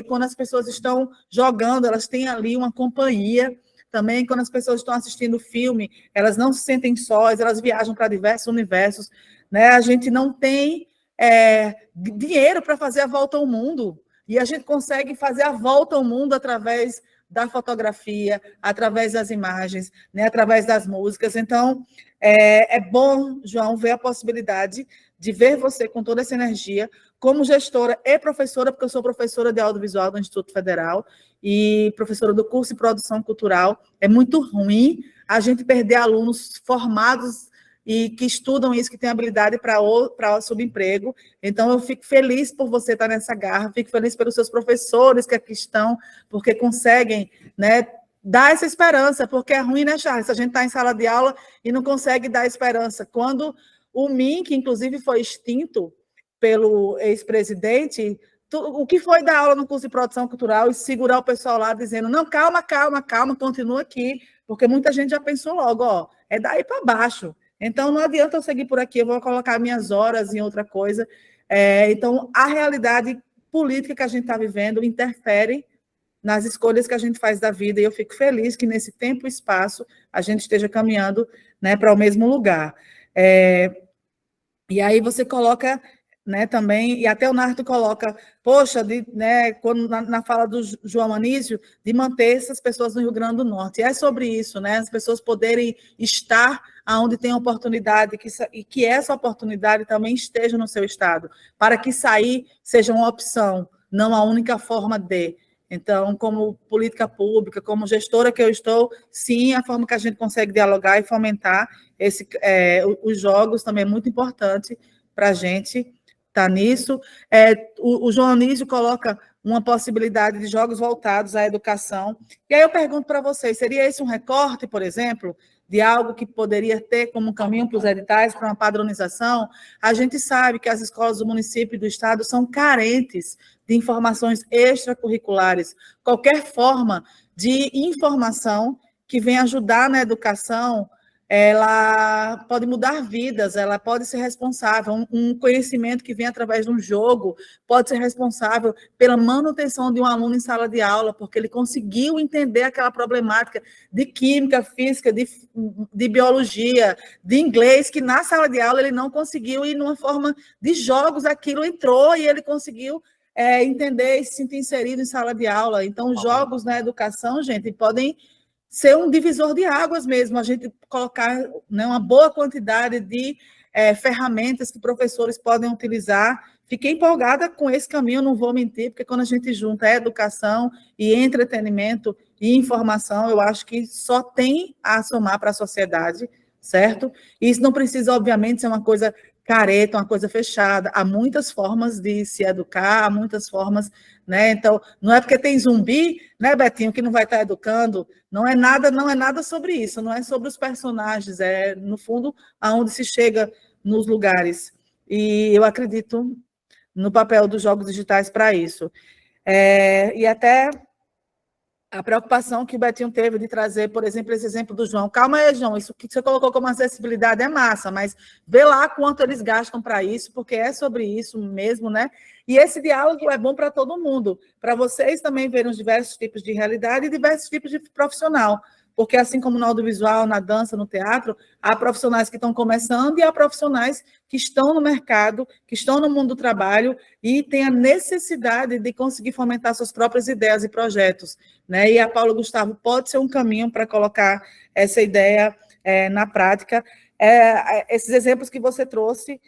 quando as pessoas estão jogando, elas têm ali uma companhia. Também, quando as pessoas estão assistindo filme, elas não se sentem sós, elas viajam para diversos universos, né? A gente não tem dinheiro para fazer a volta ao mundo, e a gente consegue fazer a volta ao mundo através da fotografia, através das imagens, né? Através das músicas. Então, é bom, João, ver a possibilidade de ver você com toda essa energia, como gestora e professora, porque eu sou professora de audiovisual do Instituto Federal, e professora do curso de produção cultural. É muito ruim a gente perder alunos formados e que estudam isso, que têm habilidade para subemprego. Então, eu fico feliz por você estar nessa garra, fico feliz pelos seus professores que aqui estão, porque conseguem, né, dar essa esperança, porque é ruim, né, Charles? A gente está em sala de aula e não consegue dar esperança. Quando o MIM, que inclusive foi extinto pelo ex-presidente, o que foi dar aula no curso de produção cultural e segurar o pessoal lá dizendo, não, calma, calma, calma, continua aqui, porque muita gente já pensou logo, ó, é daí para baixo. Então, não adianta eu seguir por aqui, eu vou colocar minhas horas em outra coisa. Então, a realidade política que a gente está vivendo interfere nas escolhas que a gente faz da vida, e eu fico feliz que nesse tempo e espaço a gente esteja caminhando, né, para o mesmo lugar. E aí você coloca, né, também, e até o Narto coloca, poxa, né, quando, na fala do João Anísio, de manter essas pessoas no Rio Grande do Norte. E é sobre isso, né, as pessoas poderem estar onde tem oportunidade, e que essa oportunidade também esteja no seu estado, para que sair seja uma opção, não a única forma de. Então, como política pública, como gestora que eu estou, sim, a forma que a gente consegue dialogar e fomentar os jogos também é muito importante para a gente estar nisso. O João Anísio coloca uma possibilidade de jogos voltados à educação. E aí eu pergunto para vocês, seria esse um recorte, por exemplo, de algo que poderia ter como caminho para os editais, para uma padronização? A gente sabe que as escolas do município e do estado são carentes de informações extracurriculares. Qualquer forma de informação que venha ajudar na educação, ela pode mudar vidas, ela pode ser responsável, um conhecimento que vem através de um jogo pode ser responsável pela manutenção de um aluno em sala de aula, porque ele conseguiu entender aquela problemática de química, física, de biologia, de inglês, que na sala de aula ele não conseguiu, e numa forma de jogos aquilo entrou e ele conseguiu entender e se sentir inserido em sala de aula. Então, os jogos na educação, gente, podem ser um divisor de águas mesmo, a gente colocar, né, uma boa quantidade de ferramentas que professores podem utilizar. Fiquei empolgada com esse caminho, não vou mentir, porque quando a gente junta educação e entretenimento e informação, eu acho que só tem a somar para a sociedade, certo? E isso não precisa, obviamente, ser uma coisa careta, uma coisa fechada. Há muitas formas de se educar, há muitas formas, né? Então, não é porque tem zumbi, né, Betinho, que não vai estar educando. Não é nada sobre isso, não é sobre os personagens, é, no fundo, aonde se chega nos lugares. E eu acredito no papel dos jogos digitais para isso. E até a preocupação que o Betinho teve de trazer, por exemplo, esse exemplo do João. Calma aí, João, isso que você colocou como acessibilidade é massa, mas vê lá quanto eles gastam para isso, porque é sobre isso mesmo, né? E esse diálogo é bom para todo mundo, para vocês também verem os diversos tipos de realidade e diversos tipos de profissional, porque assim como no audiovisual, na dança, no teatro, há profissionais que estão começando e há profissionais que estão no mercado, que estão no mundo do trabalho e têm a necessidade de conseguir fomentar suas próprias ideias e projetos, né? E a Paula Gustavo pode ser um caminho para colocar essa ideia na prática. Esses exemplos que você trouxe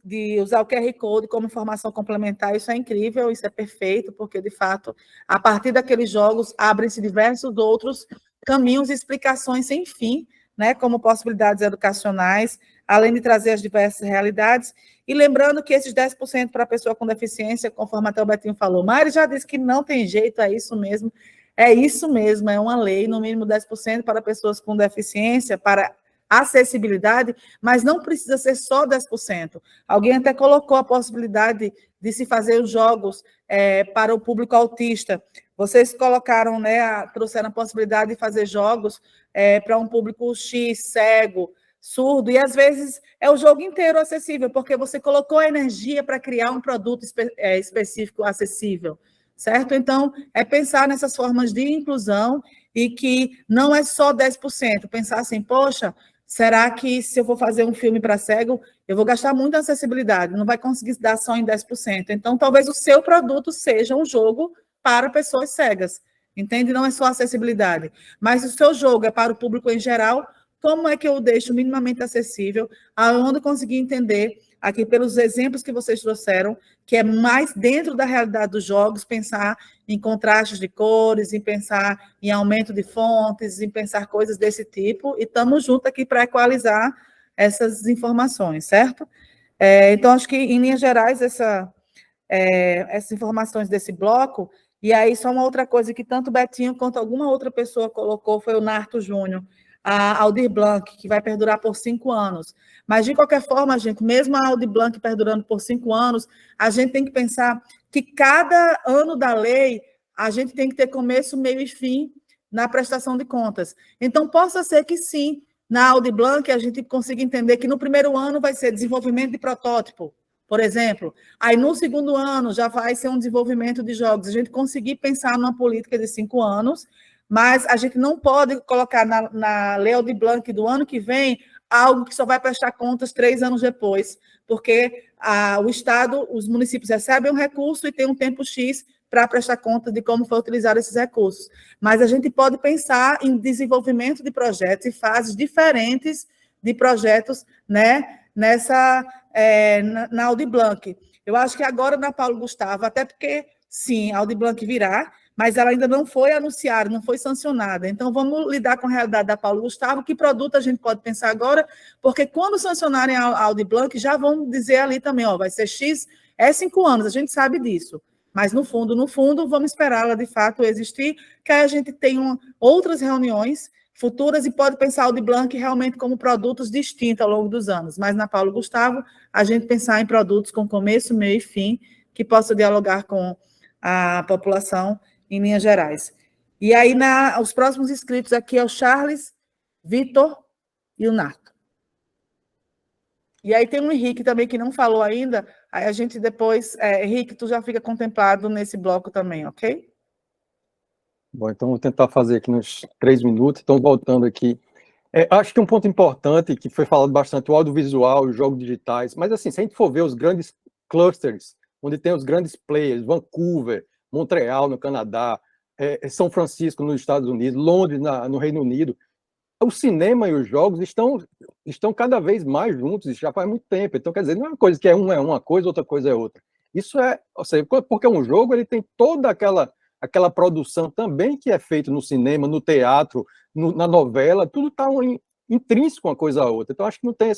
de usar o QR Code como informação complementar, isso é incrível, isso é perfeito, porque, de fato, a partir daqueles jogos, abrem-se diversos outros caminhos e explicações sem fim, né, como possibilidades educacionais, além de trazer as diversas realidades. E lembrando que esses 10% para a pessoa com deficiência, conforme até o Betinho falou, Mari já disse que não tem jeito, é isso mesmo, é uma lei, no mínimo 10% para pessoas com deficiência, para acessibilidade, mas não precisa ser só 10%. Alguém até colocou a possibilidade de se fazer os jogos para o público autista. Vocês colocaram, né, trouxeram a possibilidade de fazer jogos para um público X, cego, surdo, e às vezes é o jogo inteiro acessível, porque você colocou a energia para criar um produto específico acessível, certo? Então, é pensar nessas formas de inclusão e que não é só 10%. Pensar assim, poxa, será que se eu vou fazer um filme para cego, eu vou gastar muito acessibilidade, não vai conseguir dar só em 10%. Então, talvez o seu produto seja um jogo para pessoas cegas, entende? Não é só acessibilidade. Mas se o seu jogo é para o público em geral, como é que eu deixo minimamente acessível, aonde conseguir entender, aqui pelos exemplos que vocês trouxeram, que é mais dentro da realidade dos jogos, pensar em contrastes de cores, em pensar em aumento de fontes, em pensar coisas desse tipo, e estamos juntos aqui para equalizar essas informações, certo? Então, acho que, em linhas gerais, essas informações desse bloco, e aí só uma outra coisa que tanto o Betinho quanto alguma outra pessoa colocou foi o Narto Júnior, a Aldir Blanc, que vai perdurar por 5 anos. Mas, de qualquer forma, gente, mesmo a Aldir Blanc perdurando por 5 anos, a gente tem que pensar que cada ano da lei, a gente tem que ter começo, meio e fim na prestação de contas. Então, possa ser que sim, na Aldir Blanc, a gente consiga entender que no primeiro ano vai ser desenvolvimento de protótipo, por exemplo. Aí, no segundo ano, já vai ser um desenvolvimento de jogos. A gente conseguir pensar numa política de 5 anos, mas a gente não pode colocar na Lei Aldir Blanc do ano que vem algo que só vai prestar contas 3 anos depois, porque o Estado, os municípios recebem um recurso e tem um tempo X para prestar conta de como foi utilizado esses recursos. Mas a gente pode pensar em desenvolvimento de projetos e fases diferentes de projetos, né, na Aldir Blanc. Eu acho que agora na Paulo Gustavo, até porque, sim, a Aldir Blanc virá, mas ela ainda não foi anunciada, não foi sancionada. Então, vamos lidar com a realidade da Paulo Gustavo, que produto a gente pode pensar agora, porque quando sancionarem a Aldir Blanc, já vão dizer ali também, ó, vai ser X, 5 anos, a gente sabe disso. Mas, no fundo, vamos esperar ela, de fato, existir, que aí a gente tenha outras reuniões futuras e pode pensar a Aldir Blanc realmente como produtos distintos ao longo dos anos. Mas, na Paulo Gustavo, a gente pensar em produtos com começo, meio e fim, que possam dialogar com a população em linhas gerais. E aí, os próximos inscritos aqui é o Charles, Vitor e o Narto. E aí tem o Henrique também, que não falou ainda, aí a gente depois... Henrique, tu já fica contemplado nesse bloco também, ok? Bom, então vou tentar fazer aqui nos 3 minutos, então voltando aqui. Acho que um ponto importante, que foi falado bastante, o audiovisual, os jogos digitais, mas assim, se a gente for ver os grandes clusters, onde tem os grandes players, Vancouver, Montreal, no Canadá, São Francisco, nos Estados Unidos, Londres, no Reino Unido, o cinema e os jogos estão cada vez mais juntos, isso já faz muito tempo. Então, quer dizer, não é uma coisa que é uma coisa, outra coisa é outra. Isso ou seja, porque um jogo ele tem toda aquela produção também que é feita no cinema, no teatro, na novela, tudo está intrínseco uma coisa a outra. Então, acho que não tem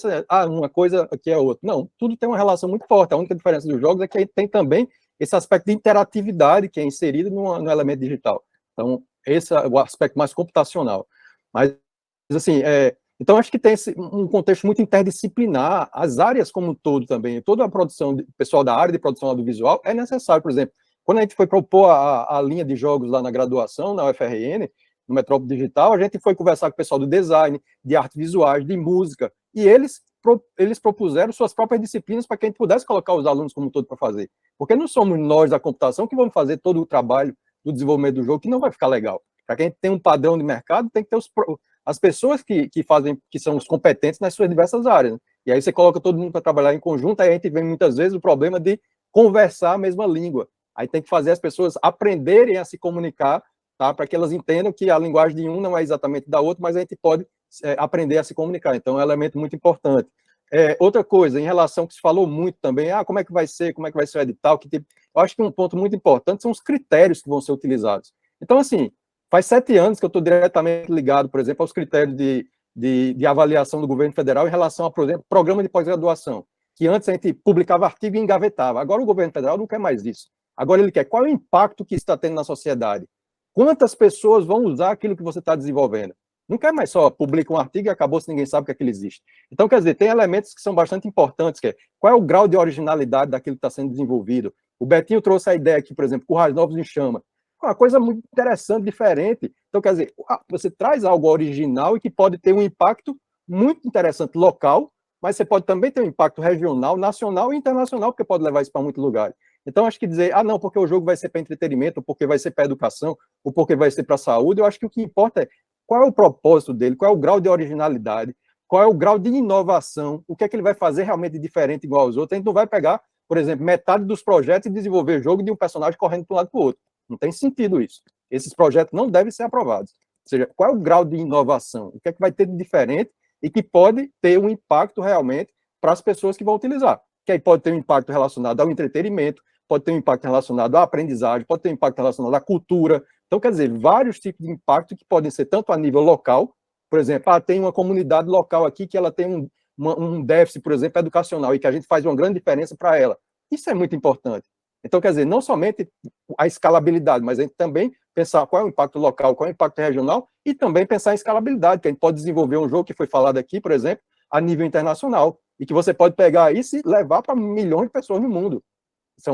uma coisa aqui é outra. Não, tudo tem uma relação muito forte. A única diferença dos jogos é que tem também esse aspecto de interatividade que é inserido no elemento digital. Então, esse é o aspecto mais computacional. Mas, assim, então acho que tem um contexto muito interdisciplinar, as áreas como um todo também, toda a produção, pessoal da área de produção audiovisual é necessário, por exemplo, quando a gente foi propor a linha de jogos lá na graduação, na UFRN, no Metrópole Digital, a gente foi conversar com o pessoal do design, de artes visuais, de música, e eles propuseram suas próprias disciplinas para que a gente pudesse colocar os alunos como um todo para fazer. Porque não somos nós da computação que vamos fazer todo o trabalho do desenvolvimento do jogo, que não vai ficar legal. Para que a gente tenha um padrão de mercado, tem que ter as pessoas que são os competentes nas suas diversas áreas. Né? E aí você coloca todo mundo para trabalhar em conjunto, aí a gente vê muitas vezes o problema de conversar a mesma língua. Aí tem que fazer as pessoas aprenderem a se comunicar, tá? Para que elas entendam que a linguagem de um não é exatamente da outra, mas a gente pode aprender a se comunicar. Então, é um elemento muito importante. Outra coisa, em relação ao que se falou muito também, como é que vai ser o edital, eu acho que um ponto muito importante são os critérios que vão ser utilizados. Então, assim, faz 7 anos que eu estou diretamente ligado, por exemplo, aos critérios de avaliação do governo federal em relação a, por exemplo, programa de pós-graduação, que antes a gente publicava artigo e engavetava. Agora o governo federal não quer mais isso. Agora ele quer qual é o impacto que está tendo na sociedade. Quantas pessoas vão usar aquilo que você está desenvolvendo? Não quer mais só publicar um artigo e acabou se ninguém sabe que aquilo existe. Então, quer dizer, tem elementos que são bastante importantes, que é qual é o grau de originalidade daquilo que está sendo desenvolvido. O Betinho trouxe a ideia aqui, por exemplo, Currais Novos em Chama. Uma coisa muito interessante, diferente. Então, quer dizer, você traz algo original e que pode ter um impacto muito interessante local, mas você pode também ter um impacto regional, nacional e internacional, porque pode levar isso para muitos lugares. Então, acho que dizer, não, porque o jogo vai ser para entretenimento, ou porque vai ser para educação, ou porque vai ser para a saúde, eu acho que o que importa é qual é o propósito dele, qual é o grau de originalidade, qual é o grau de inovação, o que é que ele vai fazer realmente diferente igual aos outros. A gente não vai pegar, por exemplo, metade dos projetos e desenvolver jogo de um personagem correndo para um lado para o outro. Não tem sentido isso. Esses projetos não devem ser aprovados. Ou seja, qual é o grau de inovação? O que é que vai ter de diferente e que pode ter um impacto realmente para as pessoas que vão utilizar? Que aí pode ter um impacto relacionado ao entretenimento, pode ter um impacto relacionado à aprendizagem, pode ter um impacto relacionado à cultura. Então, quer dizer, vários tipos de impacto que podem ser tanto a nível local, por exemplo, tem uma comunidade local aqui que ela tem um déficit, por exemplo, educacional, e que a gente faz uma grande diferença para ela. Isso é muito importante. Então, quer dizer, não somente a escalabilidade, mas a gente também pensar qual é o impacto local, qual é o impacto regional, e também pensar em escalabilidade, que a gente pode desenvolver um jogo que foi falado aqui, por exemplo, a nível internacional, e que você pode pegar isso e levar para milhões de pessoas no mundo.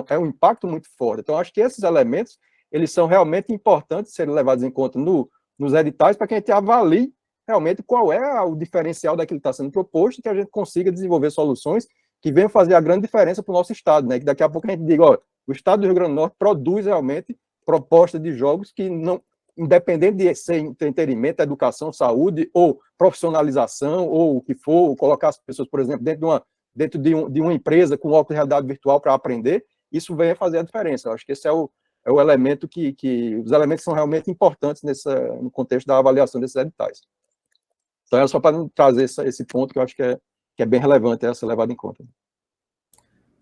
É um impacto muito forte. Então, acho que esses elementos, eles são realmente importantes serem levados em conta nos editais, para que a gente avalie realmente qual é o diferencial daquilo que está sendo proposto, e que a gente consiga desenvolver soluções que venham fazer a grande diferença para o nosso estado, né? Que daqui a pouco a gente diga, o estado do Rio Grande do Norte produz realmente propostas de jogos que não, independente de ser entretenimento, educação, saúde, ou profissionalização, ou o que for, ou colocar as pessoas, por exemplo, dentro de uma empresa com óculos de realidade virtual para aprender, isso vem a fazer a diferença. Eu acho que esse é o elemento que os elementos são realmente importantes no contexto da avaliação desses editais. Então, é só para trazer esse ponto que eu acho que é bem relevante ser levado em conta.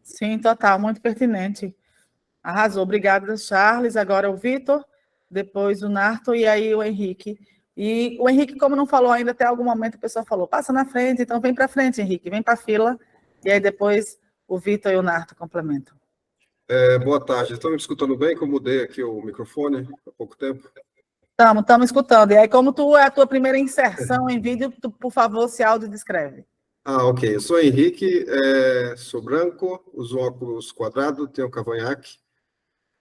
Sim, total, muito pertinente. Arrasou. Obrigada, Charles. Agora o Vitor, depois o Narto e aí o Henrique. E o Henrique, como não falou ainda, até algum momento o pessoal falou, passa na frente, então vem para frente, Henrique, vem para a fila, e aí depois o Vitor e o Narto complementam. Boa tarde, estão me escutando bem? Que eu mudei aqui o microfone há pouco tempo. Estamos escutando. E aí, como tu é a tua primeira inserção em vídeo, tu, por favor, se audiodescreve. Ok. Eu sou Henrique, sou branco, uso óculos quadrado, tenho cavanhaque,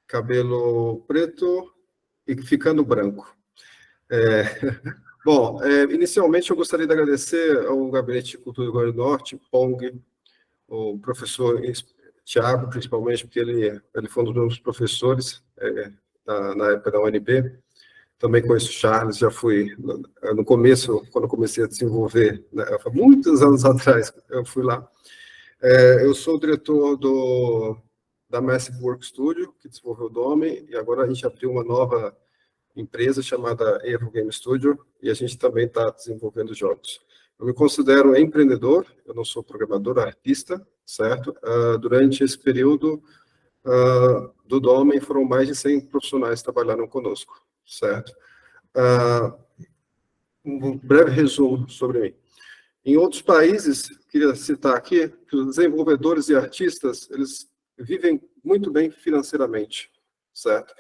cabelo preto e ficando branco. Bom, inicialmente eu gostaria de agradecer ao Gabinete de Cultura do Rio Grande do Norte, PONG, o professor Tiago, principalmente, porque ele foi um dos meus professores na época da UNB. Também conheço o Charles, já fui no começo, quando eu comecei a desenvolver, né, muitos anos atrás, eu fui lá. Eu sou o diretor da Massive Work Studio, que desenvolveu o Dome, e agora a gente abriu uma nova empresa chamada Evo Game Studio, e a gente também está desenvolvendo jogos. Eu me considero empreendedor, eu não sou programador, artista, certo? Durante esse período do Dome, foram mais de 100 profissionais que trabalharam conosco, certo? Um breve resumo sobre mim. Em outros países, queria citar aqui, que os desenvolvedores e artistas, eles vivem muito bem financeiramente, certo?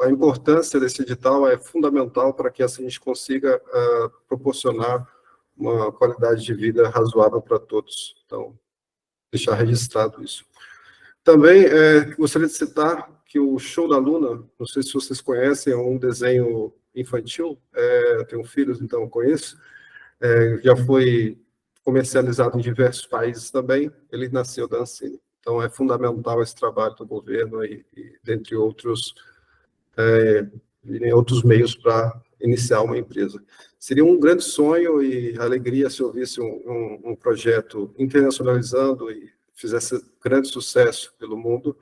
A importância desse edital é fundamental para que assim a gente consiga proporcionar uma qualidade de vida razoável para todos. Então, deixar registrado isso. Também gostaria de citar que o Show da Luna, não sei se vocês conhecem, é um desenho infantil, tenho filhos, então conheço, já foi comercializado em diversos países também, ele nasceu da Ancine. Então, é fundamental esse trabalho do governo e dentre outros, em outros meios para iniciar uma empresa. Seria um grande sonho e alegria se houvesse um projeto internacionalizando e fizesse grande sucesso pelo mundo,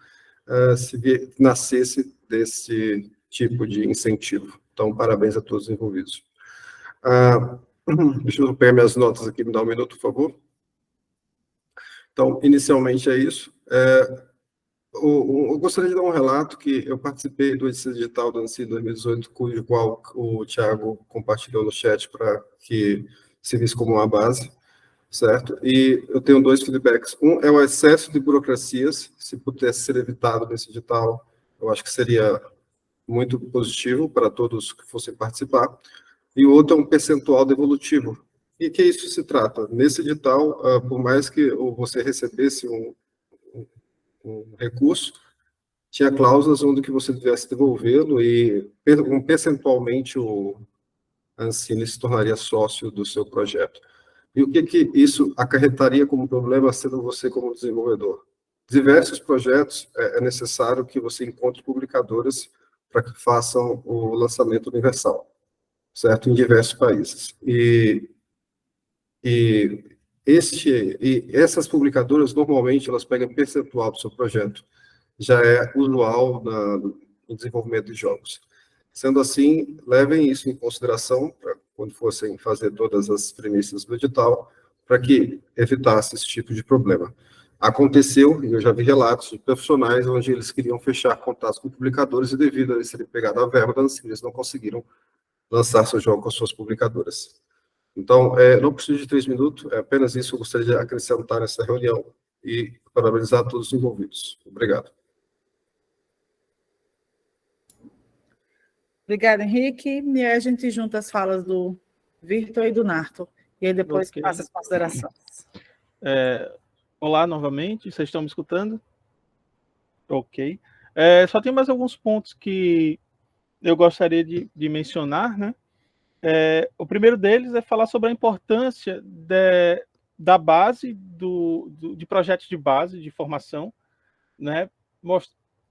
se nascesse desse tipo de incentivo. Então, parabéns a todos os envolvidos. Deixa eu pegar minhas notas aqui, me dá um minuto, por favor. Então, inicialmente é isso. Eu gostaria de dar um relato que eu participei do índice digital do ANSI 2018, cujo qual o Thiago compartilhou no chat para que servisse como uma base, certo? E eu tenho dois feedbacks. Um é o excesso de burocracias, se pudesse ser evitado nesse edital, eu acho que seria muito positivo para todos que fossem participar. E o outro é um percentual devolutivo. E que isso se trata? Nesse edital, por mais que você recebesse um recurso, tinha cláusulas onde que você devesse devolvê-lo e percentualmente o Ancine se tornaria sócio do seu projeto. E o que isso acarretaria como problema sendo você como desenvolvedor? diversos projetos, é necessário que você encontre publicadoras para que façam o lançamento universal, certo? Em diversos países. E essas publicadoras, normalmente, elas pegam percentual do seu projeto. Já é usual no desenvolvimento de jogos. Sendo assim, levem isso em consideração quando fossem fazer todas as premissas do edital, para que evitasse esse tipo de problema. Aconteceu, e eu já vi relatos de profissionais onde eles queriam fechar contatos com publicadores e devido a eles terem pegado a verba da Ancine, eles não conseguiram lançar seu jogo com as suas publicadoras. Então, não preciso de 3 minutos, é apenas isso que eu gostaria de acrescentar nessa reunião e parabenizar todos os envolvidos. Obrigado. Obrigada, Henrique. E aí a gente junta as falas do Vitor e do Narto. E aí depois passa as considerações. Olá novamente, vocês estão me escutando? Ok. Só tem mais alguns pontos que eu gostaria de mencionar, né? O primeiro deles é falar sobre a importância da base, de projetos de base, de formação, né?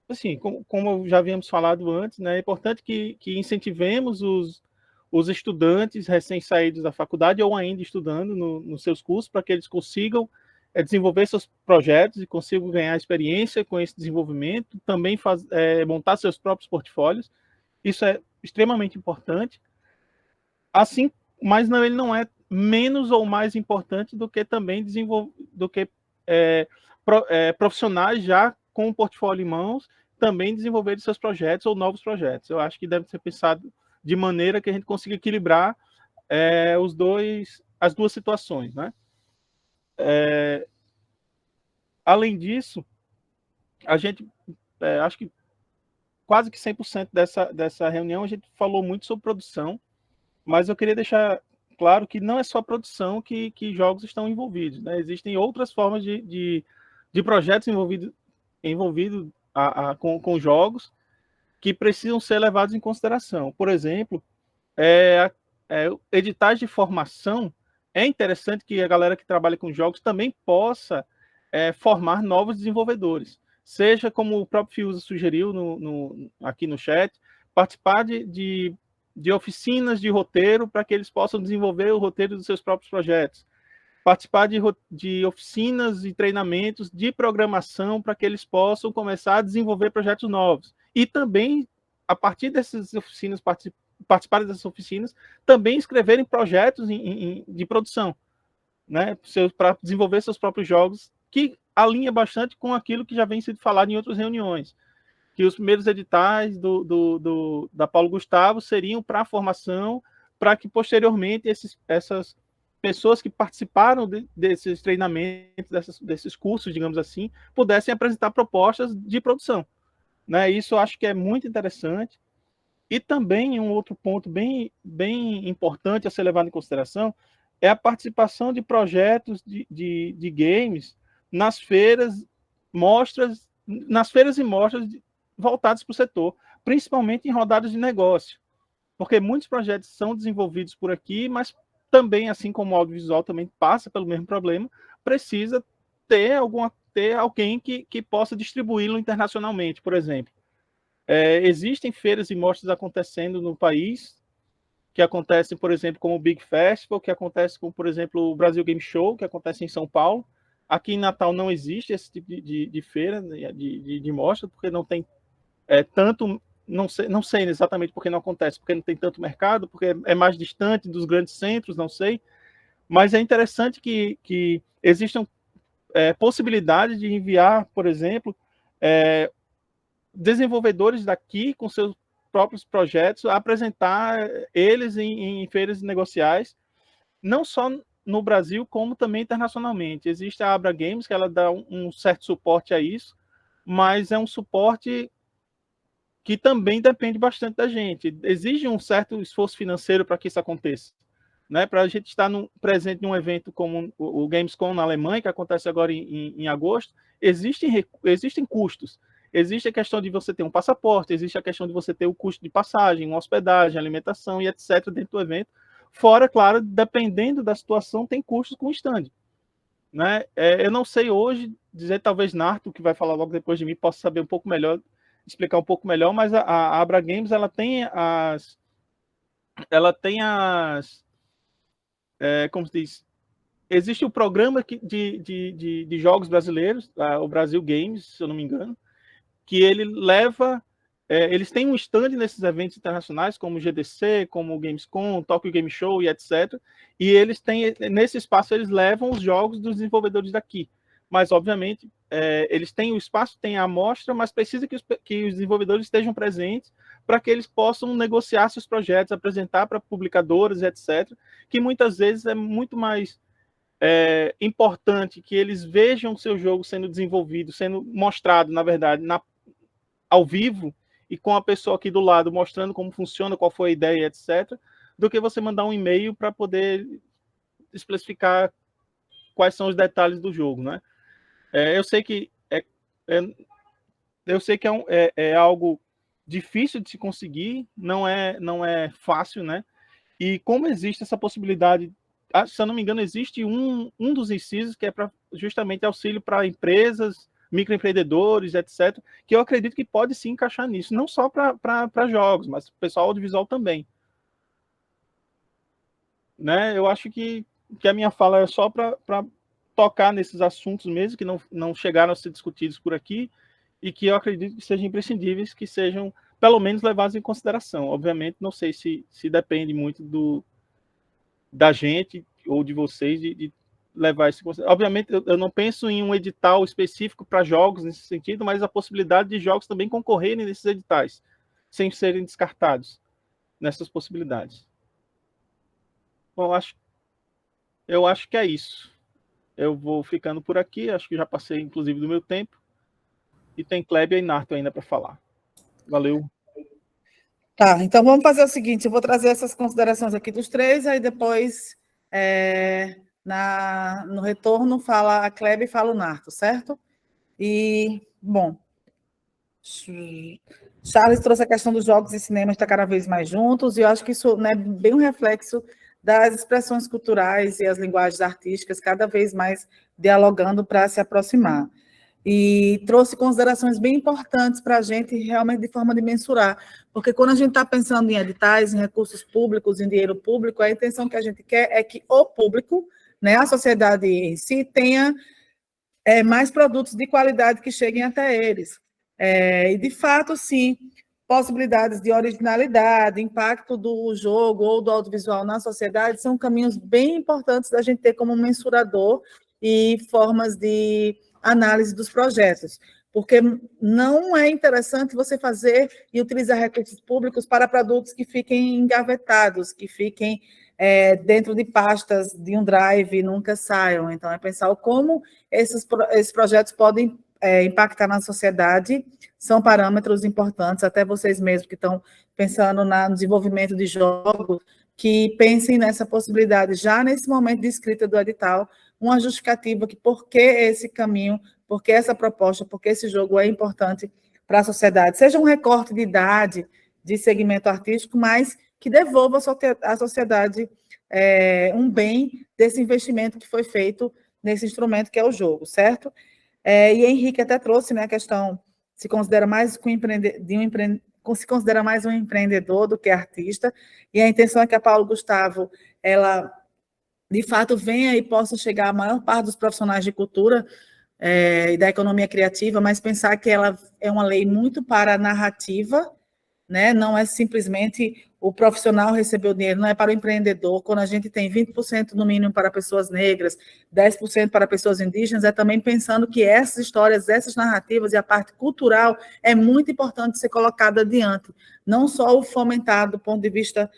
Assim, como já havíamos falado antes, né? É importante que incentivemos os estudantes recém-saídos da faculdade ou ainda estudando nos seus cursos para que eles consigam desenvolver seus projetos e consigam ganhar experiência com esse desenvolvimento, também montar seus próprios portfólios. Isso é extremamente importante. Assim, mas ele não é menos ou mais importante do que também profissionais já com o portfólio em mãos também desenvolver seus projetos ou novos projetos. Eu acho que deve ser pensado de maneira que a gente consiga equilibrar as duas situações, né? Além disso, a gente, acho que quase que 100% dessa reunião a gente falou muito sobre produção, mas eu queria deixar claro que não é só produção que jogos estão envolvidos, né? Existem outras formas de projetos envolvidos com jogos que precisam ser levados em consideração. Por exemplo, editais de formação. É interessante que a galera que trabalha com jogos também possa formar novos desenvolvedores. Seja como o próprio Fiuza sugeriu aqui no chat, participar de oficinas de roteiro para que eles possam desenvolver o roteiro dos seus próprios projetos. Participar de oficinas e treinamentos de programação para que eles possam começar a desenvolver projetos novos. E também, a partir dessas oficinas, participarem dessas oficinas, também escreverem projetos de produção, né, para desenvolver seus próprios jogos, que alinha bastante com aquilo que já vem sendo falado em outras reuniões, que os primeiros editais da Paulo Gustavo seriam para a formação, para que posteriormente essas pessoas que participaram desses treinamentos, desses cursos, digamos assim, pudessem apresentar propostas de produção, né? Isso eu acho que é muito interessante. E também um outro ponto bem importante a ser levado em consideração é a participação de projetos de games nas feiras e mostras voltadas para o setor, principalmente em rodadas de negócio, porque muitos projetos são desenvolvidos por aqui, mas também, assim como o audiovisual também passa pelo mesmo problema, precisa ter alguém que possa distribuí-lo internacionalmente, por exemplo. Existem feiras e mostras acontecendo no país, que acontecem, por exemplo, como o Big Festival, que acontece com, por exemplo, o Brasil Game Show, que acontece em São Paulo. Aqui em Natal não existe esse tipo de feira, de mostra, porque não tem tanto, não sei exatamente porque não acontece, porque não tem tanto mercado, porque é mais distante dos grandes centros, não sei. Mas é interessante que existam possibilidades de enviar, por exemplo, desenvolvedores daqui com seus próprios projetos, a apresentar eles em feiras negociais, não só no Brasil, como também internacionalmente. Existe a Abra Games, que ela dá um certo suporte a isso, mas é um suporte que também depende bastante da gente. Exige um certo esforço financeiro para que isso aconteça. Né? Para a gente estar presente num evento como o Gamescom na Alemanha, que acontece agora em agosto, existem custos. Existe a questão de você ter um passaporte, existe a questão de você ter o custo de passagem, uma hospedagem, alimentação e etc. dentro do evento. Fora, claro, dependendo da situação, tem custos com o stand. né? Eu não sei hoje dizer, talvez Narto, que vai falar logo depois de mim, possa saber um pouco melhor, explicar um pouco melhor, mas a Abra Games, ela tem como se diz, existe o programa de jogos brasileiros, o Brasil Games, se eu não me engano, que ele leva, eles têm um stand nesses eventos internacionais, como o GDC, como o Gamescom, Tokyo Game Show e etc. E eles têm, nesse espaço, eles levam os jogos dos desenvolvedores daqui. Mas, obviamente, eles têm o espaço, têm a amostra, mas precisa que os desenvolvedores estejam presentes para que eles possam negociar seus projetos, apresentar para publicadoras, etc. Que muitas vezes é muito mais importante que eles vejam o seu jogo sendo desenvolvido, sendo mostrado, na verdade, ao vivo, e com a pessoa aqui do lado mostrando como funciona, qual foi a ideia, etc., do que você mandar um e-mail para poder especificar quais são os detalhes do jogo, né? Eu sei que é algo difícil de se conseguir, não é fácil, né? E como existe essa possibilidade, se eu não me engano, existe um dos incisos que é para justamente auxílio para empresas, microempreendedores, etc., que eu acredito que pode sim encaixar nisso, não só para jogos, mas para o pessoal audiovisual também. Né? Eu acho que a minha fala é só para tocar nesses assuntos mesmo, que não chegaram a ser discutidos por aqui, e que eu acredito que sejam imprescindíveis, que sejam, pelo menos, levados em consideração. Obviamente, não sei se depende muito da gente ou de vocês de levar isso em consideração. Obviamente, eu não penso em um edital específico para jogos nesse sentido, mas a possibilidade de jogos também concorrerem nesses editais, sem serem descartados nessas possibilidades. Bom, eu acho que é isso. Eu vou ficando por aqui, acho que já passei, inclusive, do meu tempo. E tem Kleber e Narto ainda para falar. Valeu. Tá, então vamos fazer o seguinte, eu vou trazer essas considerações aqui dos três, aí depois, no retorno, fala a Kleber e fala o Narto, certo? E, bom, Charles trouxe a questão dos jogos e cinemas estar cada vez mais juntos, e eu acho que isso é bem um reflexo das expressões culturais e as linguagens artísticas cada vez mais dialogando para se aproximar. E trouxe considerações bem importantes para a gente, realmente de forma de mensurar, porque quando a gente está pensando em editais, em recursos públicos, em dinheiro público, a intenção que a gente quer é que o público, né, a sociedade em si, tenha mais produtos de qualidade que cheguem até eles. E, de fato, sim, possibilidades de originalidade, impacto do jogo ou do audiovisual na sociedade são caminhos bem importantes da gente ter como mensurador e formas de análise dos projetos, porque não é interessante você fazer e utilizar recursos públicos para produtos que fiquem engavetados, que fiquem dentro de pastas de um drive e nunca saiam. Então, é pensar como esses projetos podem impactar na sociedade, são parâmetros importantes, até vocês mesmos que estão pensando no desenvolvimento de jogos, que pensem nessa possibilidade, já nesse momento de escrita do edital, uma justificativa que por que esse caminho, por que essa proposta, por que esse jogo é importante para a sociedade. Seja um recorte de idade, de segmento artístico, mas que devolva à sociedade um bem desse investimento que foi feito nesse instrumento que é o jogo, certo? E Henrique até trouxe, né, a questão, se considera mais se considera mais um empreendedor do que artista, e a intenção é que a Paulo Gustavo, ela, de fato, venha e possa chegar à maior parte dos profissionais de cultura e da economia criativa, mas pensar que ela é uma lei muito para a narrativa, né? Não é simplesmente o profissional receber o dinheiro, não é para o empreendedor. Quando a gente tem 20% no mínimo para pessoas negras, 10% para pessoas indígenas, é também pensando que essas histórias, essas narrativas e a parte cultural é muito importante ser colocada adiante, não só o fomentado do ponto de vista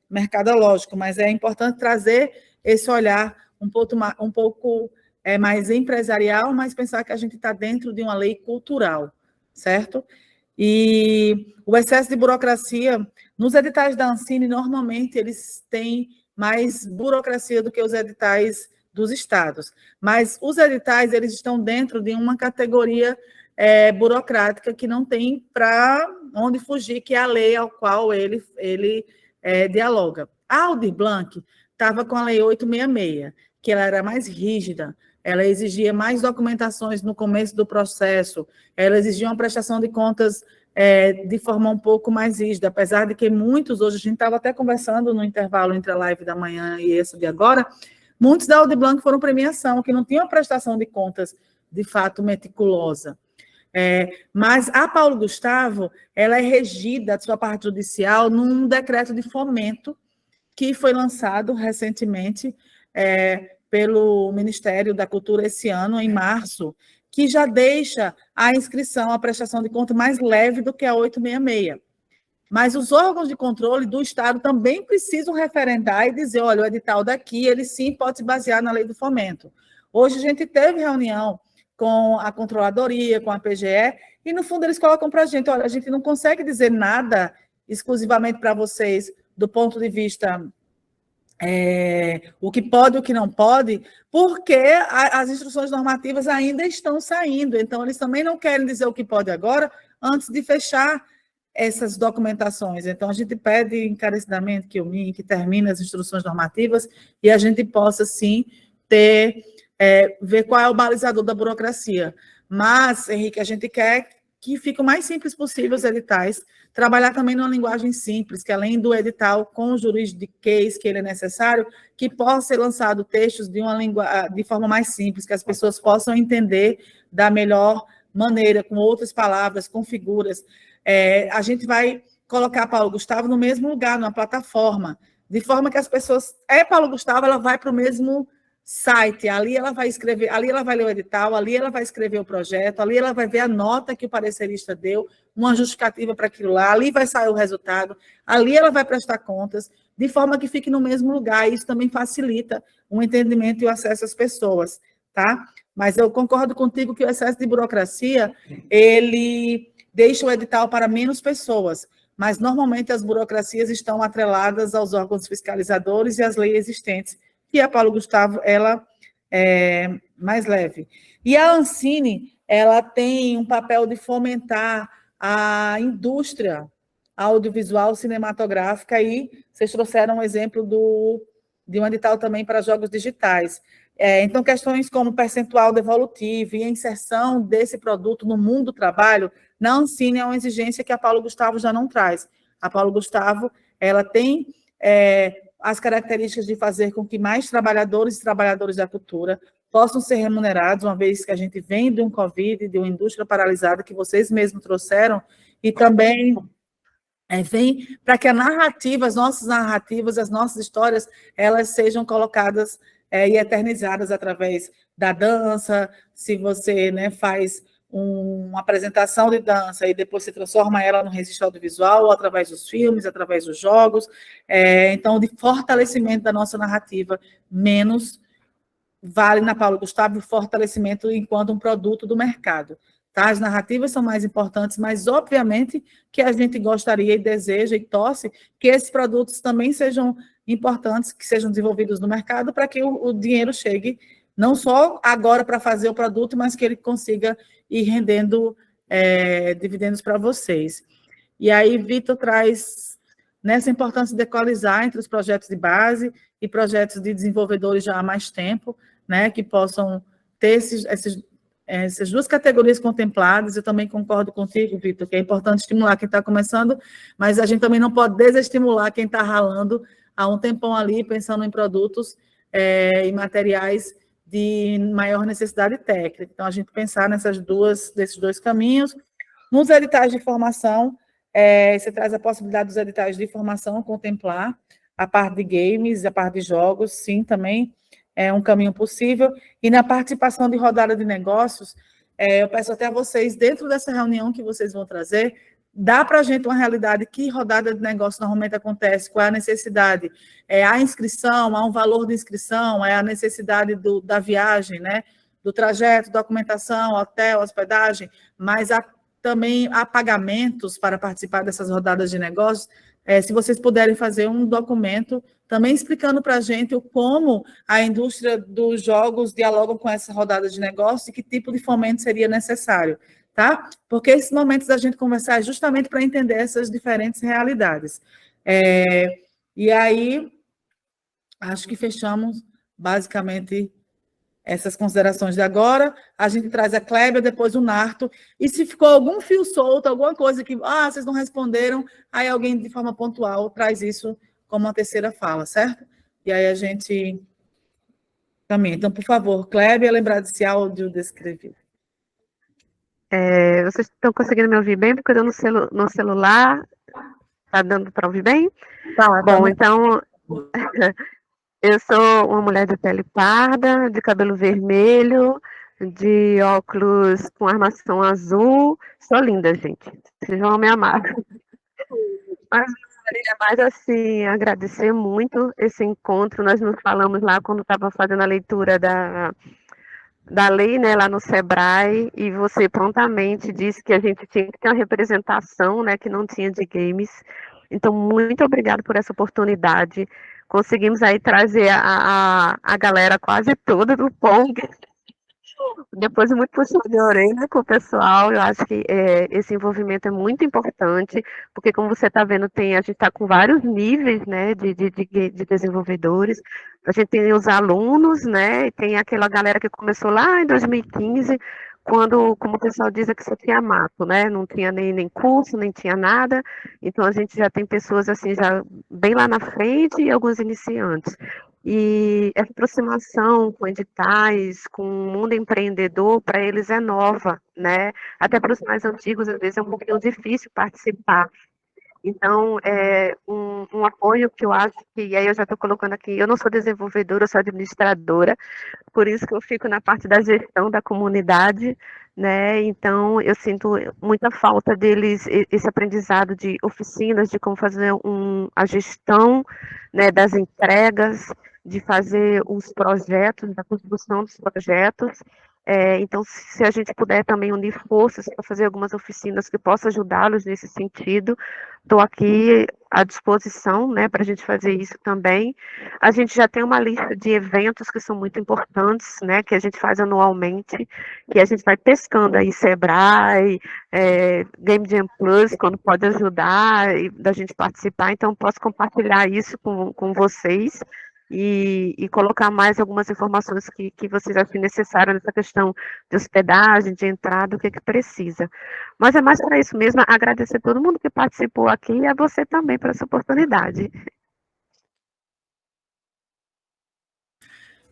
mercadológico, mas é importante trazer esse olhar um pouco mais empresarial, mas pensar que a gente está dentro de uma lei cultural, certo? E o excesso de burocracia, nos editais da Ancine, normalmente, eles têm mais burocracia do que os editais dos estados. Mas os editais, eles estão dentro de uma categoria burocrática que não tem para onde fugir, que é a lei ao qual ele dialoga. A Aldir Blanc estava com a Lei 866, que ela era mais rígida, ela exigia mais documentações no começo do processo, ela exigia uma prestação de contas de forma um pouco mais rígida, apesar de que muitos, hoje a gente estava até conversando no intervalo entre a live da manhã e essa de agora, muitos da Audi Blanc foram premiação, que não tinham prestação de contas, de fato, meticulosa. Mas a Paulo Gustavo, ela é regida, de sua parte judicial, num decreto de fomento que foi lançado recentemente pelo Ministério da Cultura esse ano, em março, que já deixa a inscrição, a prestação de conta mais leve do que a 866. Mas os órgãos de controle do Estado também precisam referendar e dizer, olha, o edital daqui, ele sim pode se basear na lei do fomento. Hoje a gente teve reunião com a controladoria, com a PGE, e no fundo eles colocam para a gente, olha, a gente não consegue dizer nada exclusivamente para vocês do ponto de vista o que pode e o que não pode, porque as instruções normativas ainda estão saindo, então eles também não querem dizer o que pode agora, antes de fechar essas documentações. Então, a gente pede encarecidamente que o MINC termine as instruções normativas e a gente possa, sim, ver qual é o balizador da burocracia. Mas, Henrique, a gente quer que fique o mais simples possível os editais, trabalhar também numa linguagem simples, que além do edital com o juridiquês que ele é necessário, que possa ser lançado textos de forma mais simples, que as pessoas possam entender da melhor maneira, com outras palavras, com figuras. A gente vai colocar Paulo Gustavo no mesmo lugar, numa plataforma, de forma que as pessoas... Paulo Gustavo, ela vai para o mesmo site, ali ela vai escrever, ali ela vai ler o edital, ali ela vai escrever o projeto, ali ela vai ver a nota que o parecerista deu, uma justificativa para aquilo lá, ali vai sair o resultado, ali ela vai prestar contas, de forma que fique no mesmo lugar, e isso também facilita o entendimento e o acesso às pessoas, tá? Mas eu concordo contigo que o excesso de burocracia, ele deixa o edital para menos pessoas, mas normalmente as burocracias estão atreladas aos órgãos fiscalizadores e às leis existentes, que a Paulo Gustavo, ela é mais leve. E a Ancine, ela tem um papel de fomentar a indústria audiovisual cinematográfica, e vocês trouxeram um exemplo de um edital também para jogos digitais. Então, questões como percentual devolutivo e a inserção desse produto no mundo do trabalho, na Ancine é uma exigência que a Paulo Gustavo já não traz. A Paulo Gustavo, ela tem as características de fazer com que mais trabalhadores e trabalhadoras da cultura possam ser remunerados, uma vez que a gente vem de um Covid, de uma indústria paralisada, que vocês mesmos trouxeram, e também vem para que a narrativa, as nossas narrativas, as nossas histórias, elas sejam colocadas e eternizadas através da dança. Se você faz uma apresentação de dança e depois se transforma ela no registro audiovisual, ou através dos filmes, através dos jogos, então, de fortalecimento da nossa narrativa, menos vale na Paulo Gustavo o fortalecimento enquanto um produto do mercado. Tá? As narrativas são mais importantes, mas, obviamente, que a gente gostaria e deseja e torce que esses produtos também sejam importantes, que sejam desenvolvidos no mercado, para que o dinheiro chegue, não só agora para fazer o produto, mas que ele consiga ir rendendo dividendos para vocês. E aí, Vitor traz nessa importância de equalizar entre os projetos de base e projetos de desenvolvedores já há mais tempo, que possam ter essas duas categorias contempladas. Eu também concordo contigo, Vitor, que é importante estimular quem está começando, mas a gente também não pode desestimular quem está ralando há um tempão ali, pensando em produtos e materiais de maior necessidade técnica. Então, a gente pensar desses dois caminhos. Nos editais de formação, você traz a possibilidade dos editais de formação contemplar a parte de games, a parte de jogos, sim, também é um caminho possível. E na participação de rodada de negócios, eu peço até a vocês, dentro dessa reunião que vocês vão trazer, dá para a gente uma realidade que rodada de negócio normalmente acontece, qual é a necessidade? A inscrição, há um valor de inscrição, a necessidade da viagem, do trajeto, documentação, hotel, hospedagem, mas também há pagamentos para participar dessas rodadas de negócios. Se vocês puderem fazer um documento também explicando para a gente como a indústria dos jogos dialoga com essa rodada de negócios e que tipo de fomento seria necessário, tá? Porque esses momentos da gente conversar é justamente para entender essas diferentes realidades. E aí, acho que fechamos basicamente essas considerações de agora. A gente traz a Clébia, depois o Narto, e se ficou algum fio solto, alguma coisa que, vocês não responderam, aí alguém de forma pontual traz isso como uma terceira fala, certo? E aí a gente caminha. Então, por favor, Clébia, lembrar desse áudio descrevido. Vocês estão conseguindo me ouvir bem? Porque eu no celular. Tá dando para ouvir bem? Tá. Bom, então, eu sou uma mulher de pele parda, de cabelo vermelho, de óculos com armação azul. Sou linda, gente. Vocês vão me amar. Mas eu queria mais, assim, agradecer muito esse encontro. Nós nos falamos lá quando estava fazendo a leitura da lei, né, lá no Sebrae, e você prontamente disse que a gente tinha que ter uma representação, né, que não tinha de games. Então, muito obrigada por essa oportunidade. Conseguimos aí trazer a galera quase toda do Pong. Depois, muito puxão de orelha com o pessoal. Eu acho que esse envolvimento é muito importante, porque, como você está vendo, a gente está com vários níveis, né, de desenvolvedores. A gente tem os alunos, né, e tem aquela galera que começou lá em 2015, quando, como o pessoal diz, que só tinha mato, né, não tinha nem curso, nem tinha nada. Então, a gente já tem pessoas, assim, já bem lá na frente e alguns iniciantes. E essa aproximação com editais, com o mundo empreendedor, para eles é nova, né? Até para os mais antigos, às vezes, é um pouquinho difícil participar. Então, é um apoio que eu acho que, e aí eu já estou colocando aqui, eu não sou desenvolvedora, eu sou administradora, por isso que eu fico na parte da gestão da comunidade, né? Então, eu sinto muita falta deles, esse aprendizado de oficinas, de como fazer a gestão, né, das entregas, de fazer os projetos, da construção dos projetos. Então, se a gente puder também unir forças para fazer algumas oficinas que possam ajudá-los nesse sentido, estou aqui à disposição, né, para a gente fazer isso também. A gente já tem uma lista de eventos que são muito importantes, né, que a gente faz anualmente, que a gente vai pescando aí, Sebrae, Game Jam Plus, quando pode ajudar e da gente participar, então posso compartilhar isso com vocês. E colocar mais algumas informações que vocês acham necessárias nessa questão de hospedagem, de entrada, o que precisa. Mas é mais para isso mesmo, agradecer a todo mundo que participou aqui e a você também por essa oportunidade.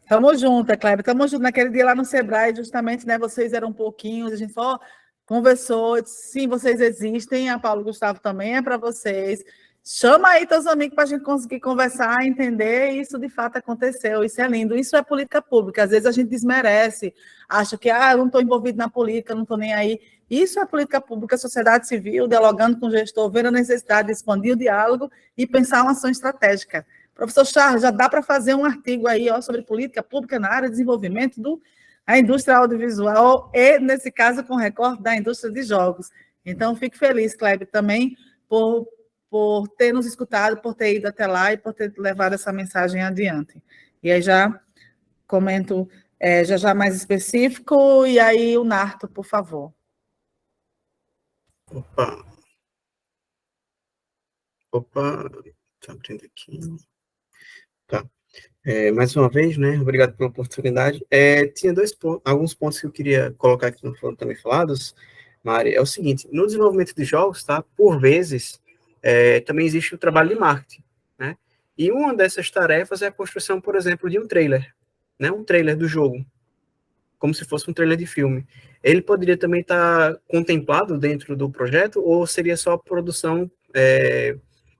Tamo junto, Cléber. Tamo junto. Naquele dia lá no Sebrae, justamente, né? Vocês eram pouquinhos, a gente só conversou. Sim, vocês existem. A Paulo Gustavo também é para vocês. Chama aí teus amigos para a gente conseguir conversar, entender, e isso de fato aconteceu, isso é lindo, isso é política pública, às vezes a gente desmerece, acha que eu não estou envolvido na política, não estou nem aí, isso é política pública, sociedade civil, dialogando com o gestor, vendo a necessidade de expandir o diálogo e pensar uma ação estratégica. Professor Charles, já dá para fazer um artigo aí sobre política pública na área de desenvolvimento da indústria audiovisual e, nesse caso, com recorte da indústria de jogos. Então, fico feliz, Kleber, também por ter nos escutado, por ter ido até lá e por ter levado essa mensagem adiante. E aí já comento já mais específico, e aí o Narto, por favor. Opa, tá abrindo aqui. Tá. Mais uma vez, né, obrigado pela oportunidade. Tinha alguns pontos que eu queria colocar aqui, não foram também falados, Mari, é o seguinte, no desenvolvimento de jogos, tá, por vezes, também existe o trabalho de marketing, né? E uma dessas tarefas é a construção, por exemplo, de um trailer, né? Um trailer do jogo, como se fosse um trailer de filme. Ele poderia também estar contemplado dentro do projeto, ou seria só a produção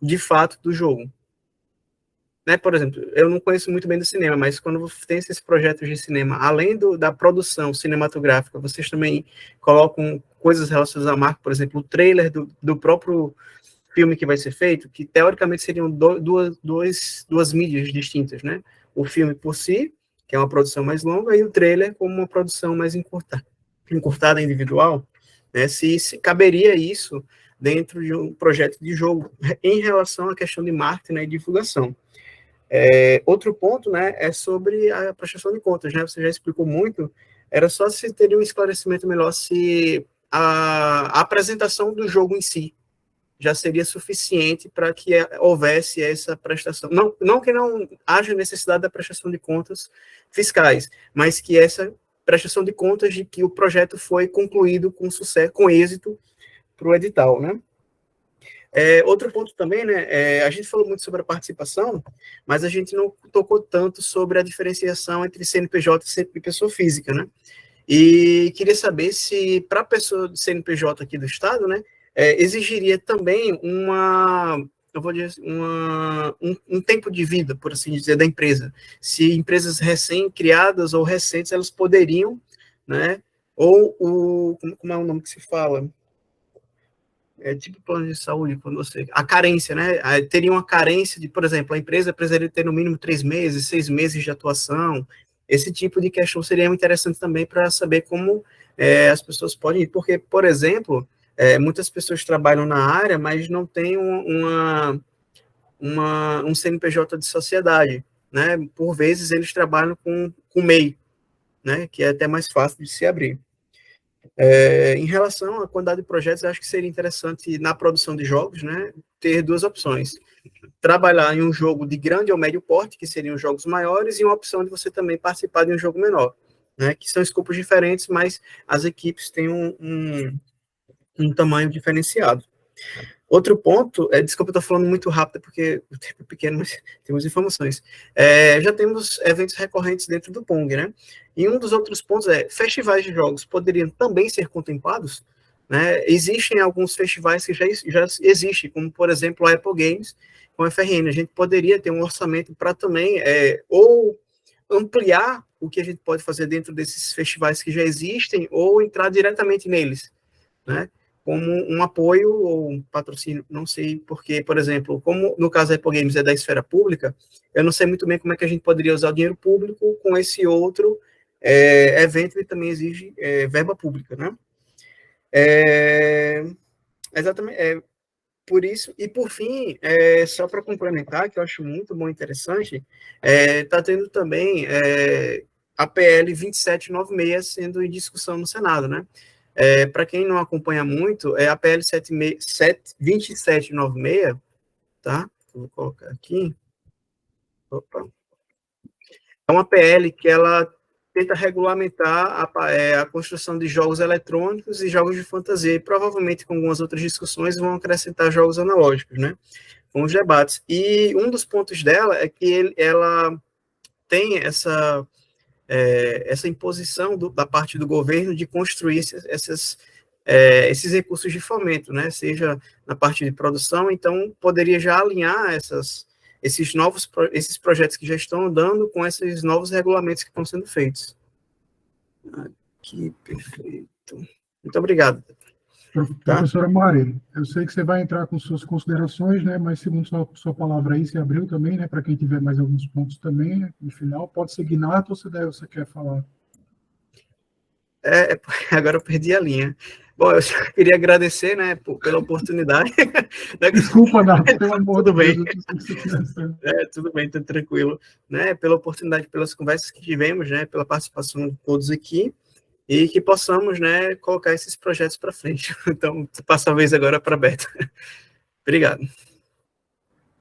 de fato do jogo? Né? Por exemplo, eu não conheço muito bem do cinema, mas quando tem esses projetos de cinema, além da produção cinematográfica, vocês também colocam coisas relacionadas à marca, por exemplo, o trailer do próprio filme que vai ser feito, que teoricamente seriam duas mídias distintas, né? O filme por si, que é uma produção mais longa, e o trailer como uma produção mais encurtada individual, né? Se caberia isso dentro de um projeto de jogo, em relação à questão de marketing, né, e divulgação. Outro ponto, né, é sobre a prestação de contas, né? Você já explicou muito, era só se teria um esclarecimento melhor se a apresentação do jogo em si, já seria suficiente para que houvesse essa prestação. Não que não haja necessidade da prestação de contas fiscais, mas que essa prestação de contas de que o projeto foi concluído com sucesso, com êxito, para o edital, né? Outro ponto também, né, a gente falou muito sobre a participação, mas a gente não tocou tanto sobre a diferenciação entre CNPJ e pessoa física, né? E queria saber se, para a pessoa de CNPJ aqui do Estado, né, exigiria também eu vou dizer, um tempo de vida, por assim dizer, da empresa. Se empresas recém-criadas ou recentes, elas poderiam, né, ou como é o nome que se fala? Tipo plano de saúde, quando a carência, né? Teria uma carência de, por exemplo, a empresa precisaria ter no mínimo 3 meses, 6 meses de atuação. Esse tipo de questão seria interessante também para saber como as pessoas podem ir. Porque, por exemplo, muitas pessoas trabalham na área, mas não têm um CNPJ de sociedade, né? Por vezes eles trabalham com MEI, né? Que é até mais fácil de se abrir. Em relação à quantidade de projetos, eu acho que seria interessante, na produção de jogos, né, ter 2 opções. Trabalhar em um jogo de grande ou médio porte, que seriam os jogos maiores, e uma opção de você também participar de um jogo menor, né, que são escopos diferentes, mas as equipes têm um tamanho diferenciado. Outro ponto, desculpa, eu estou falando muito rápido, porque o tempo é pequeno, mas temos informações. Já temos eventos recorrentes dentro do Pong, né? E um dos outros pontos festivais de jogos poderiam também ser contemplados, né? Existem alguns festivais que já existem, como, por exemplo, a Apple Games com a FRN. A gente poderia ter um orçamento para também, ou ampliar o que a gente pode fazer dentro desses festivais que já existem, ou entrar diretamente neles, né? Como um apoio ou um patrocínio, não sei, porque, por exemplo, como no caso da Apple Games é da esfera pública, eu não sei muito bem como é que a gente poderia usar o dinheiro público com esse outro evento que também exige verba pública, né? Exatamente, por isso, e por fim, só para complementar, que eu acho muito bom e interessante, está tendo também a PL 2796 sendo em discussão no Senado, né? Para quem não acompanha muito, a PL 2796, tá? Eu vou colocar aqui. Opa. É uma PL que ela tenta regulamentar a construção de jogos eletrônicos e jogos de fantasia, e provavelmente com algumas outras discussões vão acrescentar jogos analógicos, né? Com os debates. E um dos pontos dela é que ela tem essa imposição da parte do governo de construir esses recursos de fomento, né? Seja na parte de produção, então poderia já alinhar esses projetos que já estão andando com esses novos regulamentos que estão sendo feitos. Aqui, perfeito. Muito obrigado. Professora Mari, eu sei que você vai entrar com suas considerações, né, mas segundo sua palavra aí, você abriu também, né, para quem tiver mais alguns pontos também, né, no final, pode ser Guinato ou você quer falar? Agora eu perdi a linha. Bom, eu só queria agradecer, né, pela oportunidade. Desculpa, Nato, pelo amor de Deus. Tudo bem, tudo tranquilo. Né, pela oportunidade, pelas conversas que tivemos, né, pela participação de todos aqui, e que possamos, né, colocar esses projetos para frente. Então, passo a vez agora para Beto. Obrigado.